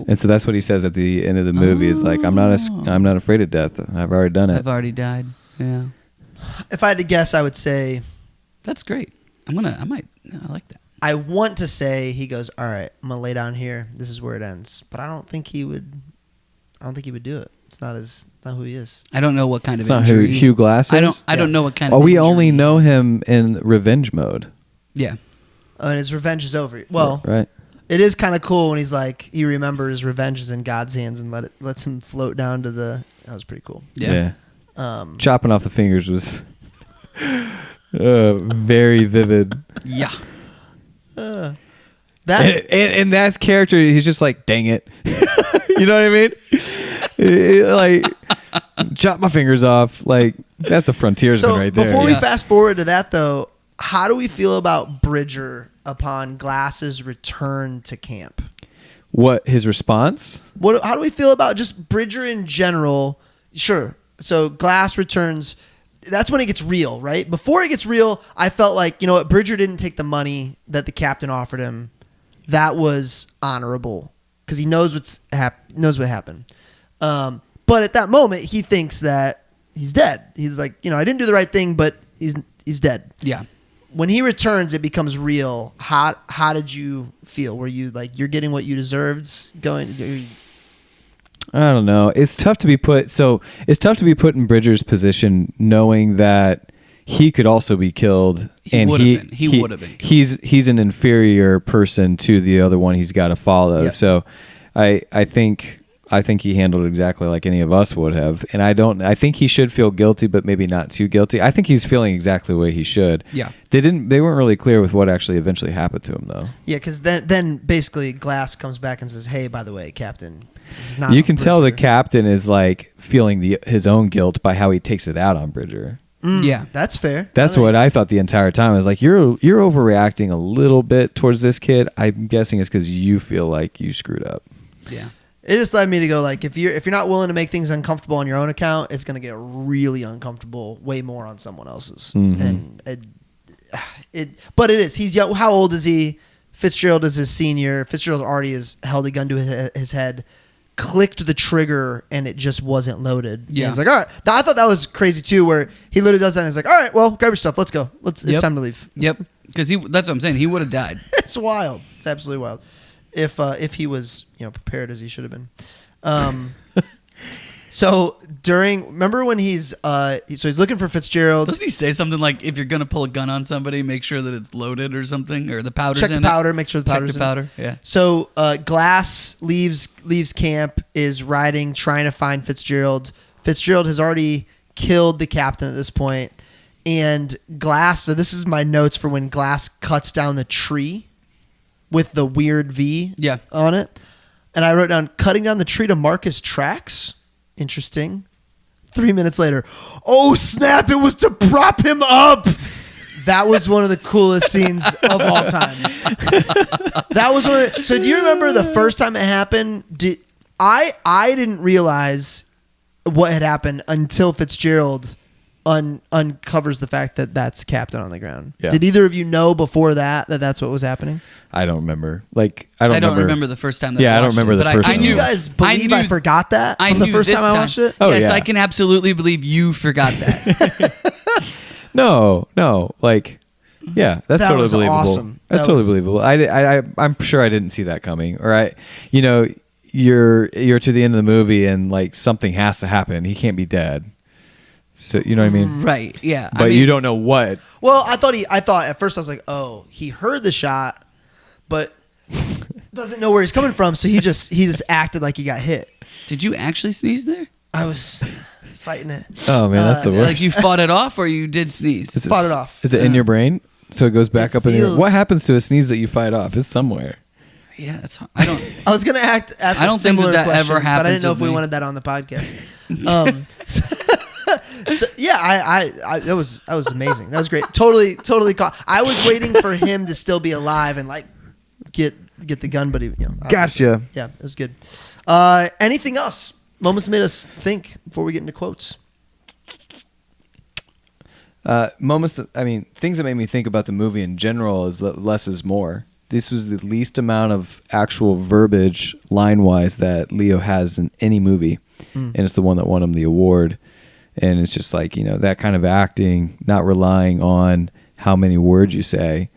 And so that's what he says at the end of the movie. Is like, I'm not afraid of death. I've already done it. I've already died. Yeah. If I had to guess, I would say, That's great. I like that. I want to say he goes, all right, I'm gonna lay down here. This is where it ends. But I don't think he would do it. It's not who he is. I don't know what kind It's of not who injury. Hugh Glass is. I don't know what kind of we injury. only know him in revenge mode. Yeah. And his revenge is over. Well, Right. it is kind of cool when he's like, he remembers revenge is in God's hands and lets him float down to the. That was pretty cool. Yeah. Chopping off the fingers was very vivid. Yeah. That And that character, he's just like, dang it. You know what I mean? Like, chop my fingers off. Like, that's a frontiersman right there. Before we Yeah. fast forward to that, though, how do we feel about Bridger upon Glass's return to camp? What, his response? How do we feel about just Bridger in general? Sure. So Glass returns. That's when it gets real, right? Before it gets real, I felt like, you know what, Bridger didn't take the money that the captain offered him. That was honorable because he knows what happened. But at that moment, he thinks that he's dead. He's like, you know, I didn't do the right thing, but he's dead. Yeah. When he returns, it becomes real. How did you feel? Were you like, you're getting what you deserved? I don't know. It's tough to be put. So it's tough to be put in Bridger's position, knowing that he could also be killed, He and would have been. He would have been killed. He's an inferior person to the other one he's got to follow. Yeah. So, I think he handled it exactly like any of us would have, and I think he should feel guilty, but maybe not too guilty. I think he's feeling exactly the way he should. Yeah. They weren't really clear with what actually eventually happened to him, though. Yeah, because then basically Glass comes back and says, "Hey, by the way, Captain, this is not." You can tell the Bridger." captain is like feeling his own guilt by how he takes it out on Bridger. Yeah. That's fair. That's what I thought the entire time. I was like, you're overreacting a little bit towards this kid. I'm guessing it's because you feel like you screwed up. Yeah. It just led me to go like, if you're not willing to make things uncomfortable on your own account, it's gonna get really uncomfortable way more on someone else's. Mhm. And but it is. He's young. How old is he? Fitzgerald is his senior. Fitzgerald already has held a gun to his head, clicked the trigger, and it just wasn't loaded. Yeah. And he's like, all right. Now, I thought that was crazy too, where he literally does that and he's like, all right, well, grab your stuff. Let's go. It's time to leave. Yep. Because that's what I'm saying. He would have died. It's wild. It's absolutely wild. If he was, you know, prepared as he should have been. So remember when he's looking for Fitzgerald. Doesn't he say something like, if you're going to pull a gun on somebody, make sure that it's loaded or something, or the powder's Check in the it? powder, make sure the powder's Check the powder, yeah. So Glass leaves camp, is riding, trying to find Fitzgerald. Fitzgerald has already killed the captain at this point. And Glass, so this is my notes for when Glass cuts down the tree with the weird V Yeah. on it. And I wrote down, cutting down the tree to mark his tracks. Interesting. 3 minutes later, oh snap, it was to prop him up. That was one of the coolest scenes of all time. That was one of the, so do you remember the first time it happened? I didn't realize what had happened until Fitzgerald uncovers the fact that that's Captain on the ground. Yeah. Did either of you know before that that's what was happening? I don't remember. I don't remember the first time that Yeah, I don't watched remember it, the but first Can time. you guys believe I forgot that I from the knew first this time I watched it? Oh, yes, yeah. I can absolutely believe you forgot that. No, like, yeah, that's That totally was believable. awesome. That's That totally was- believable. I'm sure I didn't see that coming. Or you're to the end of the movie and like something has to happen. He can't be dead. So you know what I mean? Right, yeah. But you don't know what. Well, I thought at first I was like, oh, he heard the shot, but doesn't know where he's coming from, so he just acted like he got hit. Did you actually sneeze there? I was fighting it. Oh man, that's the worst. Like you fought it off or you did sneeze? Fought it off. Is it in your brain? So it goes back It up in there. feels- What happens to a sneeze that you fight off? It's somewhere. Yeah, that's hard. I don't. I was gonna ask I a don't think similar that question, ever but I happens didn't know if with we me. wanted that on the podcast. So, yeah, I that was amazing. That was great. Totally caught. I was waiting for him to still be alive and like get the gun, but he, Gotcha. yeah, it was good. Anything else? Moments made us think before we get into quotes. Things that made me think about the movie in general is less is more. This was the least amount of actual verbiage line-wise that Leo has in any movie, and it's the one that won him the award. And it's just like, that kind of acting, not relying on how many words you say.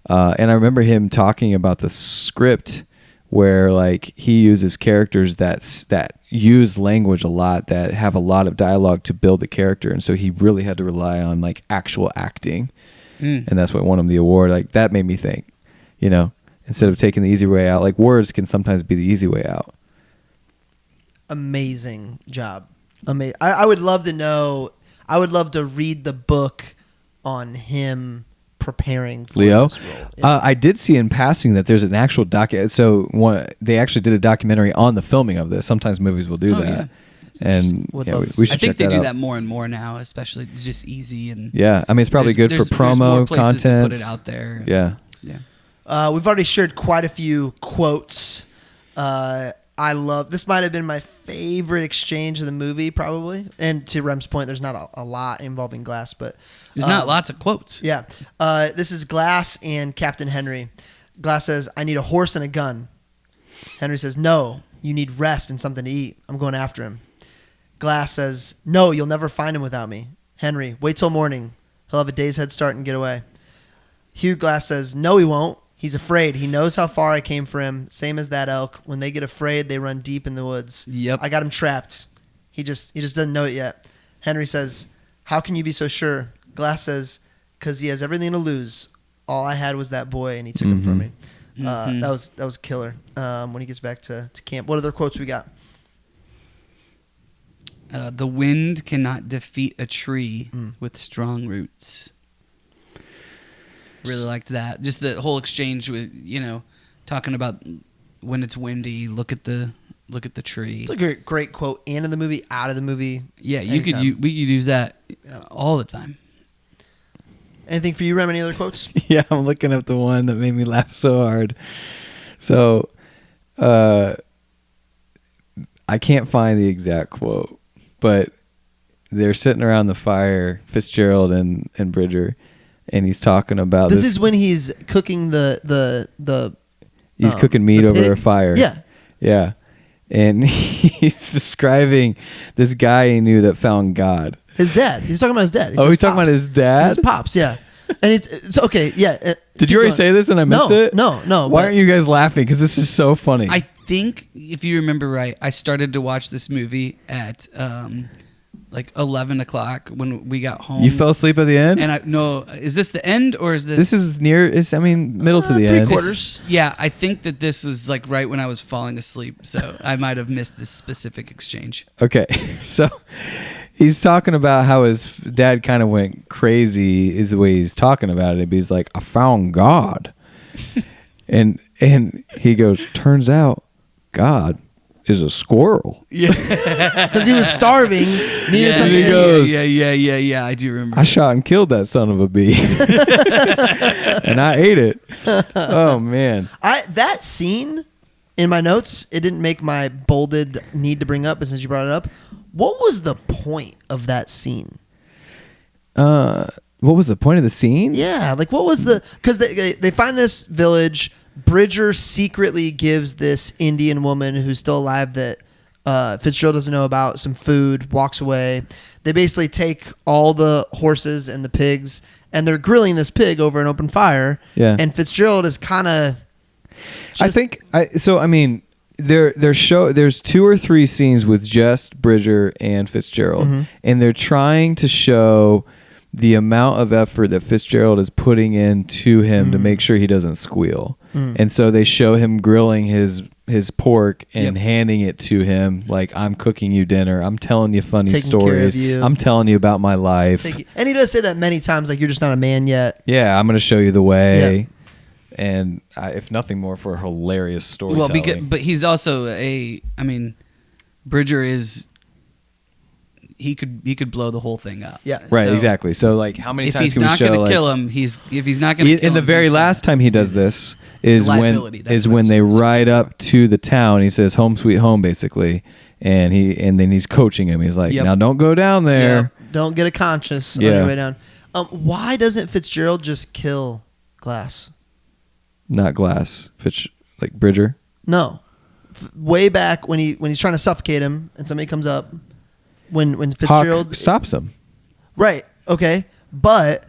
And I remember him talking about the script where like he uses characters that use language a lot, that have a lot of dialogue to build the character. And so he really had to rely on like actual acting. And that's what won him the award. Like that made me think, instead of taking the easy way out, like words can sometimes be the easy way out. Amazing job. I would love to know. I would love to read the book on him preparing for Leo. this role. Yeah. I did see in passing that there's an actual they actually did a documentary on the filming of this. Sometimes movies will do Oh, that. yeah. And Would yeah, love we, to see we it. should I think check they do out. that more and more now, especially it's just easy and Yeah, I mean it's probably good for there's more promo places content. to put it out there. Yeah. Yeah. We've already shared quite a few quotes. I love this. Might have been my favorite exchange of the movie, probably. And to Rem's point, there's not a lot involving Glass, but There's not lots of quotes. yeah. This is Glass and Captain Henry. Glass says, "I need a horse and a gun." Henry says, "No, you need rest and something to eat. I'm going after him." Glass says, "No, you'll never find him without me." Henry, "Wait till morning. He'll have a day's head start and get away." Hugh Glass says, "No, he won't. He's afraid. He knows how far I came for him. Same as that elk. When they get afraid, they run deep in the woods. Yep. I got him trapped. He just doesn't know it yet." Henry says, "How can you be so sure?" Glass says, "Because he has everything to lose. All I had was that boy, and he took him from me." That was killer. When he gets back to camp. What other quotes we got? The wind cannot defeat a tree with strong roots. Really liked that. Just the whole exchange with talking about when it's windy. Look at the tree. It's a great quote. And in the movie, out of the movie. Yeah, anytime. we could use that all the time. Anything for you, Rem? Any other quotes? Yeah, I'm looking up the one that made me laugh so hard. So, I can't find the exact quote, but they're sitting around the fire, Fitzgerald and Bridger, and he's talking about This is when he's cooking the he's cooking meat the over pig. a fire. Yeah. Yeah. And he's describing this guy he knew that found God. His dad. He's talking about his dad. Oh, he's talking about his dad? His pops, yeah. And it's okay, yeah. Did you already say this and I missed it? No. Why but- aren't you guys laughing? Because this is so funny. I think if you remember right, I started to watch this movie at like 11 o'clock when we got home. You fell asleep at the end? And is this the end or is this? This is middle to the end. 3/4. Yeah, I think that this was like right when I was falling asleep, so I might have missed this specific exchange. Okay, so he's talking about how his dad kind of went crazy is the way he's talking about it. But he's like, "I found God." and he goes, "Turns out God is a squirrel. Because he was starving, needed something he to goes, eat. Yeah. I do remember. I shot and killed that son of a bee. And I ate it. Oh, man. That scene in my notes, it didn't make my bolded need to bring up, but since you brought it up, what was the point of that scene? What was the point of the scene? Yeah, like what was the... Because they find this village. Bridger secretly gives this Indian woman who's still alive that Fitzgerald doesn't know about some food, walks away. They basically take all the horses and the pigs, and they're grilling this pig over an open fire. Yeah. And Fitzgerald is kind of... there's 2 or 3 scenes with just Bridger and Fitzgerald, and they're trying to show the amount of effort that Fitzgerald is putting into him to make sure he doesn't squeal. And so they show him grilling his pork and handing it to him like, I'm cooking you dinner. I'm telling you funny Taking care of stories. you. I'm telling you about my life. And he does say that many times, like, you're just not a man yet. Yeah, I'm going to show you the way. Yeah. And if nothing more, for hilarious storytelling. Well, but he's also Bridger is... He could blow the whole thing up. Yeah. Right, So exactly. So, like, how many times can we show... If he's not going to kill him, if he's not going to kill him... In the very last time he does this is when they ride up to the town. He says, home sweet home, basically. And then he's coaching him. He's like, now don't go down there. Yep. Don't get a conscience on your way down. Why doesn't Fitzgerald just kill Glass? Not Glass. Like Bridger? No. Way back when he's trying to suffocate him and somebody comes up, when Fitzgerald... Hawk stops him. Right. Okay. But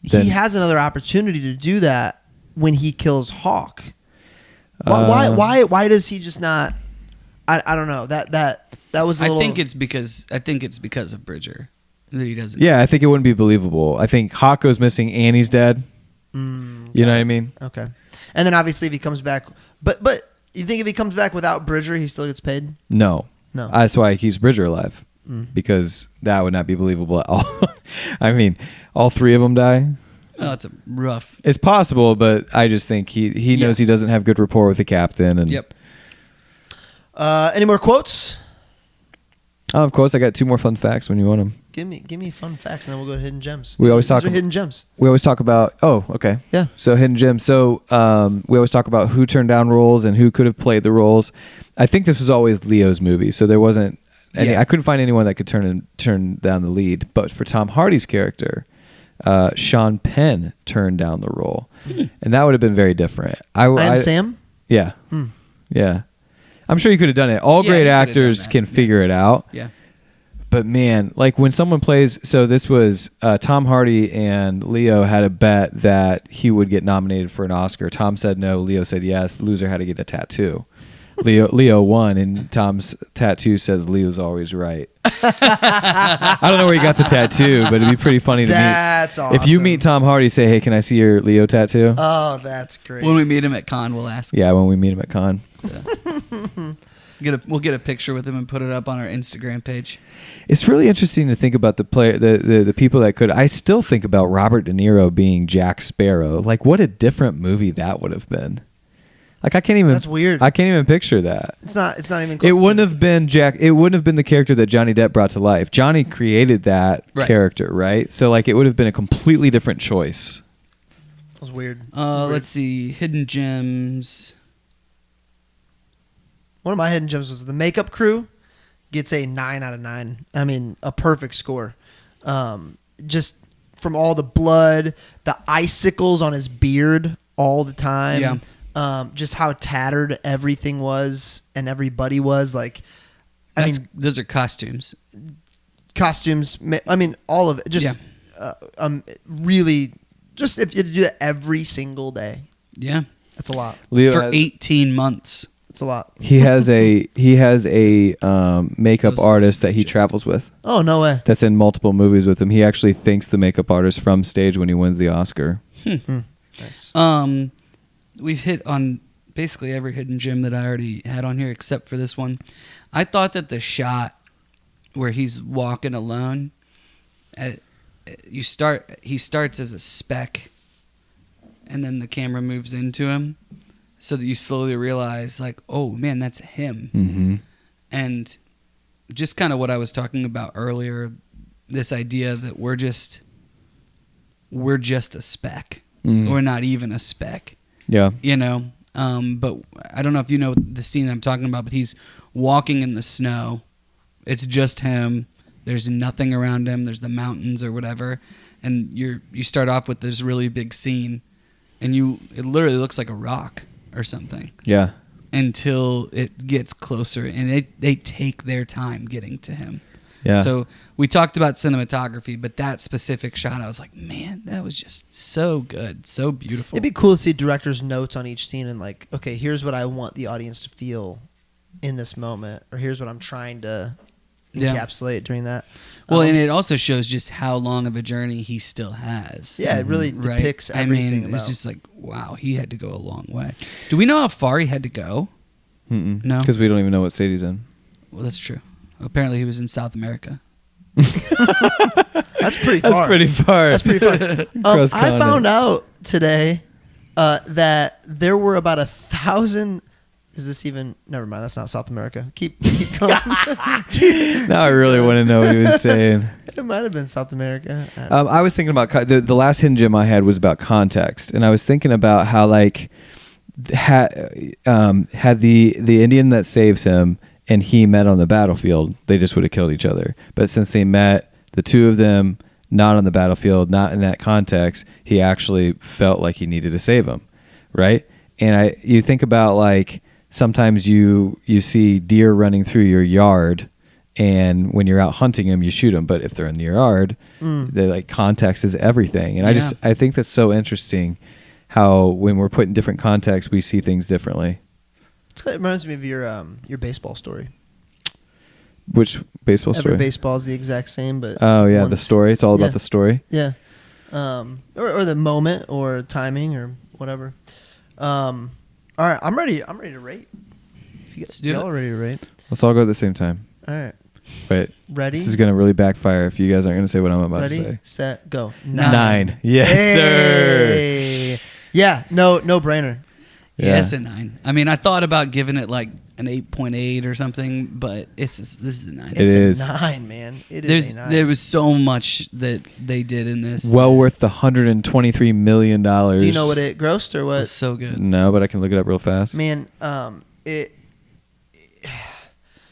Then, he has another opportunity to do that when he kills Hawk. Why does he just not... I don't know. That was a little... I think it's because of Bridger that he doesn't. Yeah, I think it wouldn't be believable. I think Hawk goes missing and he's dead. You know what I mean? Okay. And then obviously if he comes back... But you think if he comes back without Bridger, he still gets paid? No. That's why he keeps Bridger alive. Because that would not be believable at all. I mean, all 3 of them die. Oh, it's a rough... It's possible, but I just think he knows he doesn't have good rapport with the captain. And Yep. Any more quotes? Oh, of course, I got 2 more fun facts when you want them. Give me fun facts, and then we'll go to hidden gems. We always These talk are hidden gems. We always talk about... Oh, okay. Yeah. So hidden gems. So we always talk about who turned down roles and who could have played the roles. I think this was always Leo's movie, so there wasn't... I couldn't find anyone that could turn down the lead. But for Tom Hardy's character, Sean Penn turned down the role. And that would have been very different. I am Sam? Yeah. Yeah. I'm sure you could have done it. All great actors can figure it out. Yeah. But man, like when someone plays, so this was Tom Hardy and Leo had a bet that he would get nominated for an Oscar. Tom said no. Leo said yes. The loser had to get a tattoo. Leo won, and Tom's tattoo says Leo's always right. I don't know where he got the tattoo, but it'd be pretty funny to meet. That's awesome. If you meet Tom Hardy, say, hey, can I see your Leo tattoo? Oh, that's great. When we meet him at con, we'll ask. Yeah, when we meet him at con. We'll get a picture with him and put it up on our Instagram page. It's really interesting to think about the people that could. I still think about Robert De Niro being Jack Sparrow. Like, what a different movie that would have been. Like, I can't even. That's weird. I can't even picture that. It's not even close. It wouldn't have been Jack. It wouldn't have been the character that Johnny Depp brought to life. Johnny created that character, right? So, like, it would have been a completely different choice. That was weird. Let's see. Hidden gems. One of my hidden gems was the makeup crew gets a 9 out of 9. I mean, a perfect score. Just from all the blood, the icicles on his beard all the time. Yeah. Just how tattered everything was and everybody was. Like, I mean, those are costumes. Costumes. I mean, all of it. Just, really, just if you do that every single day. Yeah. That's a lot. Leo for 18 months. It's a lot. He has a makeup artist that he travels with. Oh, no way. That's in multiple movies with him. He actually thanks the makeup artist from stage when he wins the Oscar. Nice. We've hit on basically every hidden gem that I already had on here except for this one. I thought that the shot where he's walking alone, he starts as a speck, and then the camera moves into him. so that you slowly realize, like, oh man, that's him. Mm-hmm. And just kind of what I was talking about earlier, this idea that we're just a speck. Mm. We're not even a speck, Yeah. you know? But I don't know if you know the scene I'm talking about, but he's walking in the snow. It's just him. There's nothing around him. There's the mountains or whatever. And you start off with this really big scene, and it literally looks like a rock or something Yeah. until it gets closer, and they take their time getting to him. Yeah. So we talked about cinematography, but that specific shot, I was like, man, that was just so good, so beautiful. It'd be cool to see director's notes on each scene and like, okay, here's what I want the audience to feel in this moment, or here's what I'm trying to encapsulate during that. Well, and it also shows just how long of a journey he still has. Yeah, it really Right? depicts everything. I mean, it's just like, wow, he had to go a long way. Do we know how far he had to go? Mm-mm. No? Because we don't even know what state he's in. Well, that's true. Apparently, he was in South America. That's pretty far. That's pretty far. That's pretty far. I Cross-continent. found out today that there were about 1,000. Is this even? Never mind. That's not South America. Keep going. Now I really want to know what he was saying. It might have been South America. I was thinking about the last hidden gem I had was about context, and I was thinking about how like had the Indian that saves him and he met on the battlefield, they just would have killed each other. But since they met, the two of them not on the battlefield, not in that context, he actually felt like he needed to save him, right? And you think about like sometimes you see deer running through your yard, and when you're out hunting them, you shoot them. But if they're in your yard, they like context is everything. And I think that's so interesting how when we're put in different contexts, we see things differently. It reminds me of your baseball story. Which baseball story? Every baseball is the exact same, but the story. It's all about Yeah. the story. Yeah, or the moment, or timing, or whatever. All right, I'm ready. I'm ready to rate. If Let's do y'all it. are ready to rate. Let's all go at the same time. All right, Wait, ready? this is going to really backfire if you guys aren't going to say what I'm about ready, to say. set, go. 9. Yes, Hey. Yeah, no brainer. Yeah. Yes, a 9. I mean, I thought about giving it like an 8.8 or something, but this is a 9. It is. A 9, man. It is a 9. There was so much that they did in this. Well worth the $123 million. Do you know what it grossed or It what? was so good. No, but I can look it up real fast. Man,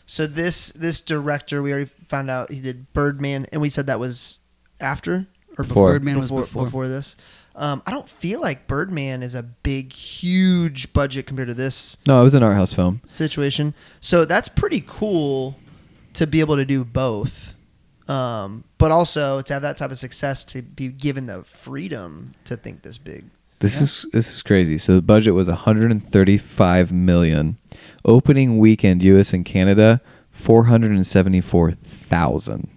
so this director, we already found out he did Birdman, and we said that was after or Before. Birdman was before. this. I don't feel like Birdman is a big, huge budget compared to this No, it was an art house film. situation. So that's pretty cool to be able to do both. But also to have that type of success, to be given the freedom to think this big. This is crazy. So the budget was $135 million. Opening weekend, U.S. and Canada, $474,000.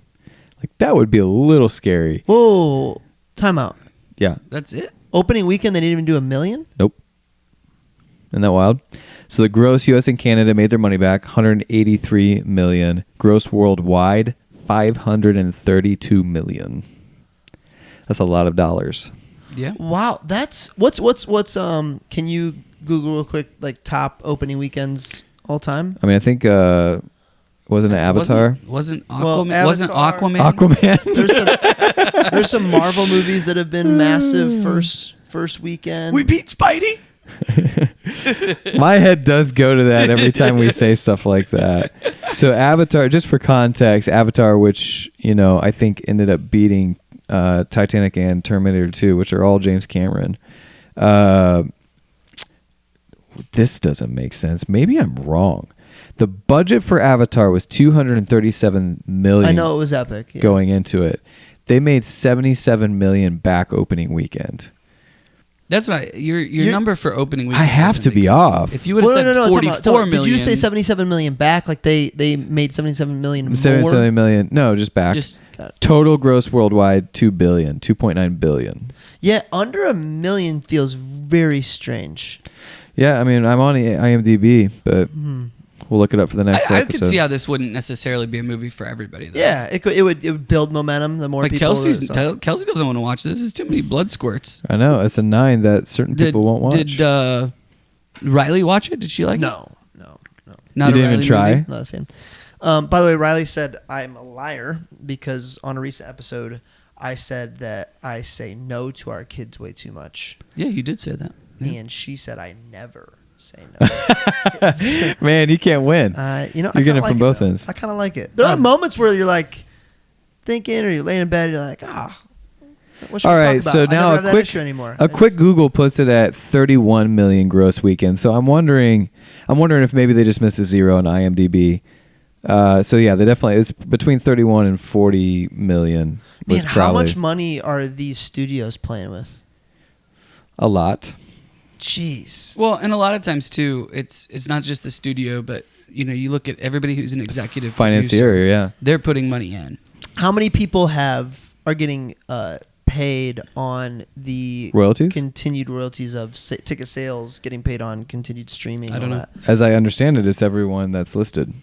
Like that would be a little scary. Whoa, time out. Yeah. That's it. Opening weekend, they didn't even do $1 million? Nope. Isn't that wild? So the gross U.S. and Canada made their money back, $183 million. Gross worldwide, $532 million. That's a lot of dollars. Yeah. Wow, that's what's can you Google real quick like top opening weekends all time? I mean, I think wasn't it Avatar? Wasn't Well, Aquaman? Wasn't Avatar- Aquaman? Aquaman. There's some Marvel movies that have been massive first weekend. We beat Spidey. My head does go to that every time we say stuff like that. So Avatar, just for context, Avatar, which I think ended up beating Titanic and Terminator 2, which are all James Cameron. This doesn't make sense. Maybe I'm wrong. The budget for Avatar was $237 million. I know it was epic. Yeah. Going into it. They made $77 million back opening weekend. That's right. Your number for opening weekend. I have doesn't to be make off. If you would have said no, 44 million. Did you say 77 million back? Like they made 77 million more? 77 million. No, just back. Just Total gross worldwide, $2.9 billion. Yeah, under $1 million feels very strange. Yeah, I mean, I'm on IMDb, but we'll look it up for the next I episode. could see how this wouldn't necessarily be a movie for everybody, though. Yeah, it would build momentum the more Like people. Kelsey doesn't want to watch this. This is too many blood squirts. I know. It's a 9 that certain people won't watch. Did Riley watch it? Did she like it? No. Not You a didn't even Riley try? movie? Not a fan. By the way, Riley said I'm a liar because on a recent episode, I said that I say no to our kids way too much. Yeah, you did say that. Yeah. And she said I never say no. Man, you can't win. You're getting it from both ends. I kind of like it. There are moments where you're like thinking, or you're laying in bed, you're like, what should All we right, talk about? so I now never a have that quick issue anymore. a quick Google puts it at 31 million gross weekend. So I'm wondering if maybe they just missed a zero on IMDb. So yeah, they definitely it's between 31 and 40 million. Man, Was how probably much money are these studios playing with? a lot. Jeez. Well, and a lot of times too, it's not just the studio, but you look at everybody who's an executive Financier, producer, yeah. they're putting money in. How many people are getting paid on the Royalties? continued royalties of ticket sales, getting paid on continued streaming? I don't all know. that? As I understand it, it's everyone that's listed.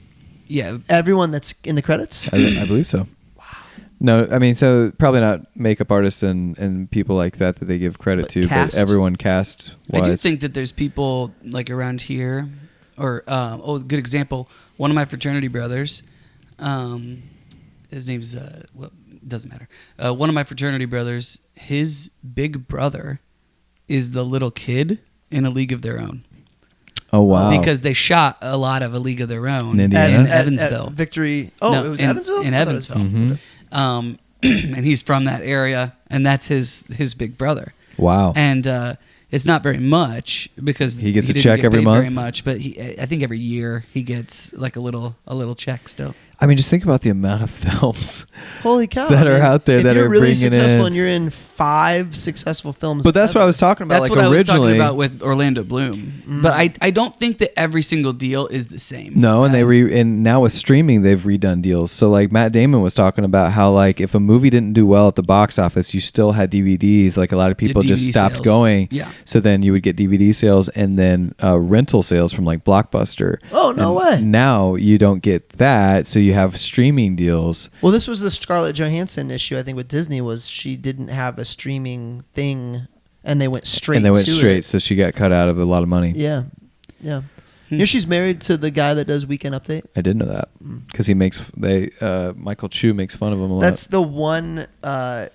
Yeah, Everyone that's in the credits? I believe so. Wow. No, I mean, so probably not makeup artists and people like that they give credit But to, cast? but everyone cast wise. I do think that there's people like around here, or good example. One of my fraternity brothers, his name's doesn't matter. One of my fraternity brothers, his big brother, is the little kid in A League of Their Own. Oh wow! Because they shot a lot of A League of Their Own In Indiana? in Evansville. At Victory. Oh, No, it was in- Evansville? in I thought it was- Evansville. Mhm. And he's from that area, and that's his big brother. Wow. And it's not very much because He gets a didn't check get every paid month? Very much, but I think every year he gets like a little check still. I mean, just think about the amount of films. Holy cow. That are man. out there if that you're are really bringing successful in- and you're in 5 successful films. But that's what I ever. was talking about. That's like what I was originally, talking about with Orlando Bloom. But I don't think that every single deal is the same. No, and and now with streaming, they've redone deals. So like Matt Damon was talking about how like if a movie didn't do well at the box office, you still had DVDs. Like a lot of people just DVD stopped sales. going. Yeah. So then you would get DVD sales and then rental sales from like Blockbuster. Oh, no And way. Now you don't get that, so you have streaming deals. Well, this was the Scarlett Johansson issue, I think, with Disney, was she didn't have a streaming thing, and they went straight And they went to straight, it. so she got cut out of a lot of money. Yeah. You know she's married to the guy that does Weekend Update? I didn't know that because Michael Chu makes fun of him a lot. That's the one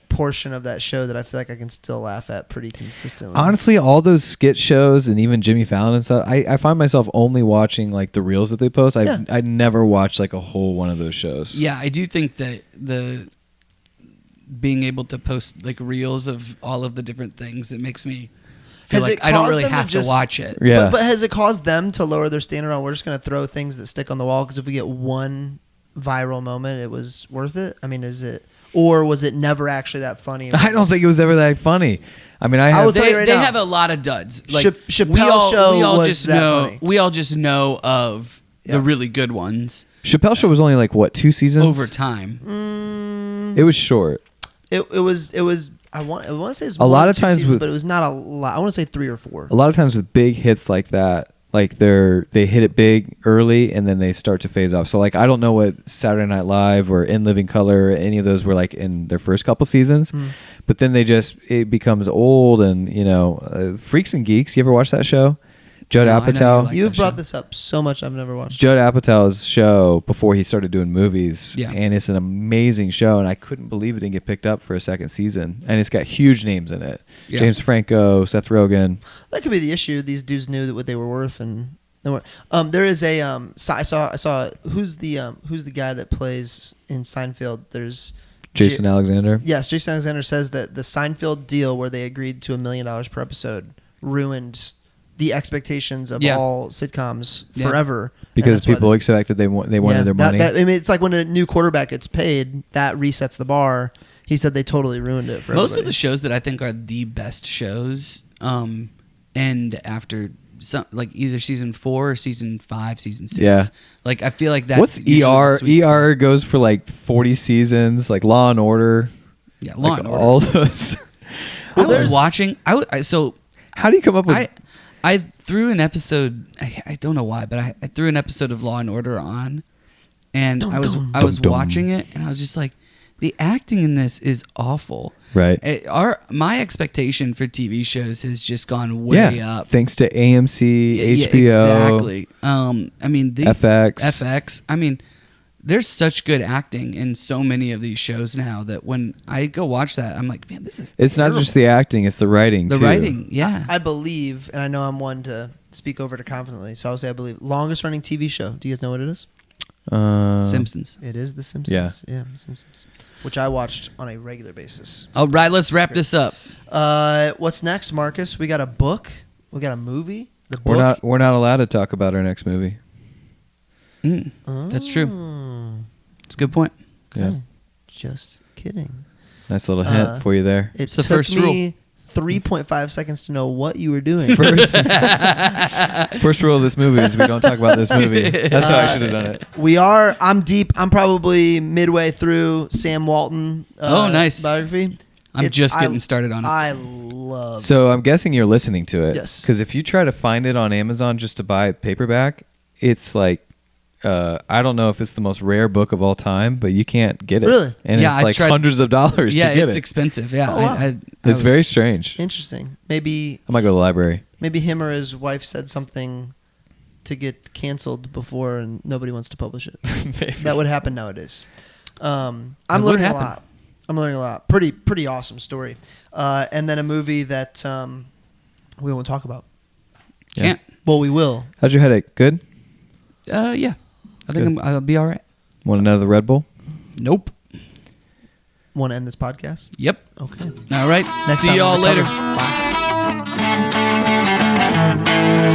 portion of that show that I feel like I can still laugh at pretty consistently. Honestly, all those skit shows and even Jimmy Fallon and stuff, I find myself only watching like the reels that they post. Yeah. I never watched like a whole one of those shows. Yeah, I do think that the being able to post like reels of all of the different things, it makes me feel Has like it I don't caused really them to have to just- watch it. Yeah. But has it caused them to lower their standard on, we're just going to throw things that stick on the wall because if we get one viral moment, it was worth it? I mean, or was it never actually that funny? I don't think it was ever that funny. I mean, I will have tell you right They now. have a lot of duds. Like Chappelle Show was just that know. funny. We all just know of Yeah. the really good ones Chappelle Show was only like what 2 seasons over time. It was short. It was. I want to say it's A lot of 2 times seasons, with- but it was not a lot. I want to say 3 or 4. A lot of times with big hits like that, like they hit it big early and then they start to phase off. So like I don't know what Saturday Night Live or In Living Color, any of those were like in their first couple seasons, but then it becomes old and Freaks and Geeks. You ever watch that show? Judd No, I know you Apatow. like You've that brought show. this up so much. I've never watched. Judd Apatow's show before he started doing movies, Yeah. and it's an amazing show, and I couldn't believe it didn't get picked up for a second season, and it's got huge names in it. Yeah. James Franco, Seth Rogen. That could be the issue. These dudes knew that what they were worth, and they weren't. There is a I saw who's the guy that plays in Seinfeld. There's Jason Alexander. Yes, Jason Alexander says that the Seinfeld deal where they agreed to $1 million per episode ruined the expectations of Yeah. all sitcoms Yeah. forever. And Because that's why people expected they wanted their money. I mean, it's like when a new quarterback gets paid, that resets the bar. He said they totally ruined it for Most everybody. of the shows that I think are the best shows end after like either season 4 or season 5, season 6. Yeah. Like I feel like that's What's usually the ER? sweet spot. ER goes for like 40 seasons, like Law and Order. Yeah, Law like and Order. all those. I was there's- watching. So How do you come up with? I threw an episode. I don't know why, but I threw an episode of Law and Order on, and I was Dum-dum. watching it, and I was just like, The acting in this is awful. Right. My expectation for TV shows has just gone way up. Thanks to AMC, HBO. Yeah, exactly. I mean, FX. I mean, there's such good acting in so many of these shows now that when I go watch that, I'm like, man, this is It's terrible. not just the acting, it's the writing, too. The writing, yeah. I believe, and I know I'm one to speak over to confidently, so I'll say I believe. Longest running TV show. Do you guys know what it is? Simpsons. It is The Simpsons. Yeah, Simpsons. Which I watched on a regular basis. All right, let's wrap this up. What's next, Marcus? We got a book. We got a movie. The book. We're not allowed to talk about our next movie. That's true. It's a good point. Okay. Yeah. Just kidding. Nice little hint for you there. It It's the took first me 3.5 seconds to know what you were doing. First rule of this movie is we don't talk about this movie. That's how I should have done it. I'm deep. I'm probably midway through Sam Walton Nice. biography. I'm just getting started on it. I love So I'm guessing you're listening to it. Yes. Because if you try to find it on Amazon just to buy it paperback, it's like, I don't know if it's the most rare book of all time, but you can't get it. Really? And Yeah, it's I like tried- hundreds of dollars Yeah, to get it's it. expensive. Yeah, Oh, wow. It's very strange. Interesting. Maybe I might go to the library. him or his wife said something to get canceled before and nobody wants to publish it. That would happen nowadays. I'm would learning happen. a lot. I'm learning a lot. Pretty awesome story. And then a movie that we won't talk about. Can't. Well, we will. How's your headache? Good? Yeah. I think I'll be all right. Want another Red Bull? Nope. Want to end this podcast? Yep. Okay. All right. Next See time y'all on The later. Cover. Bye.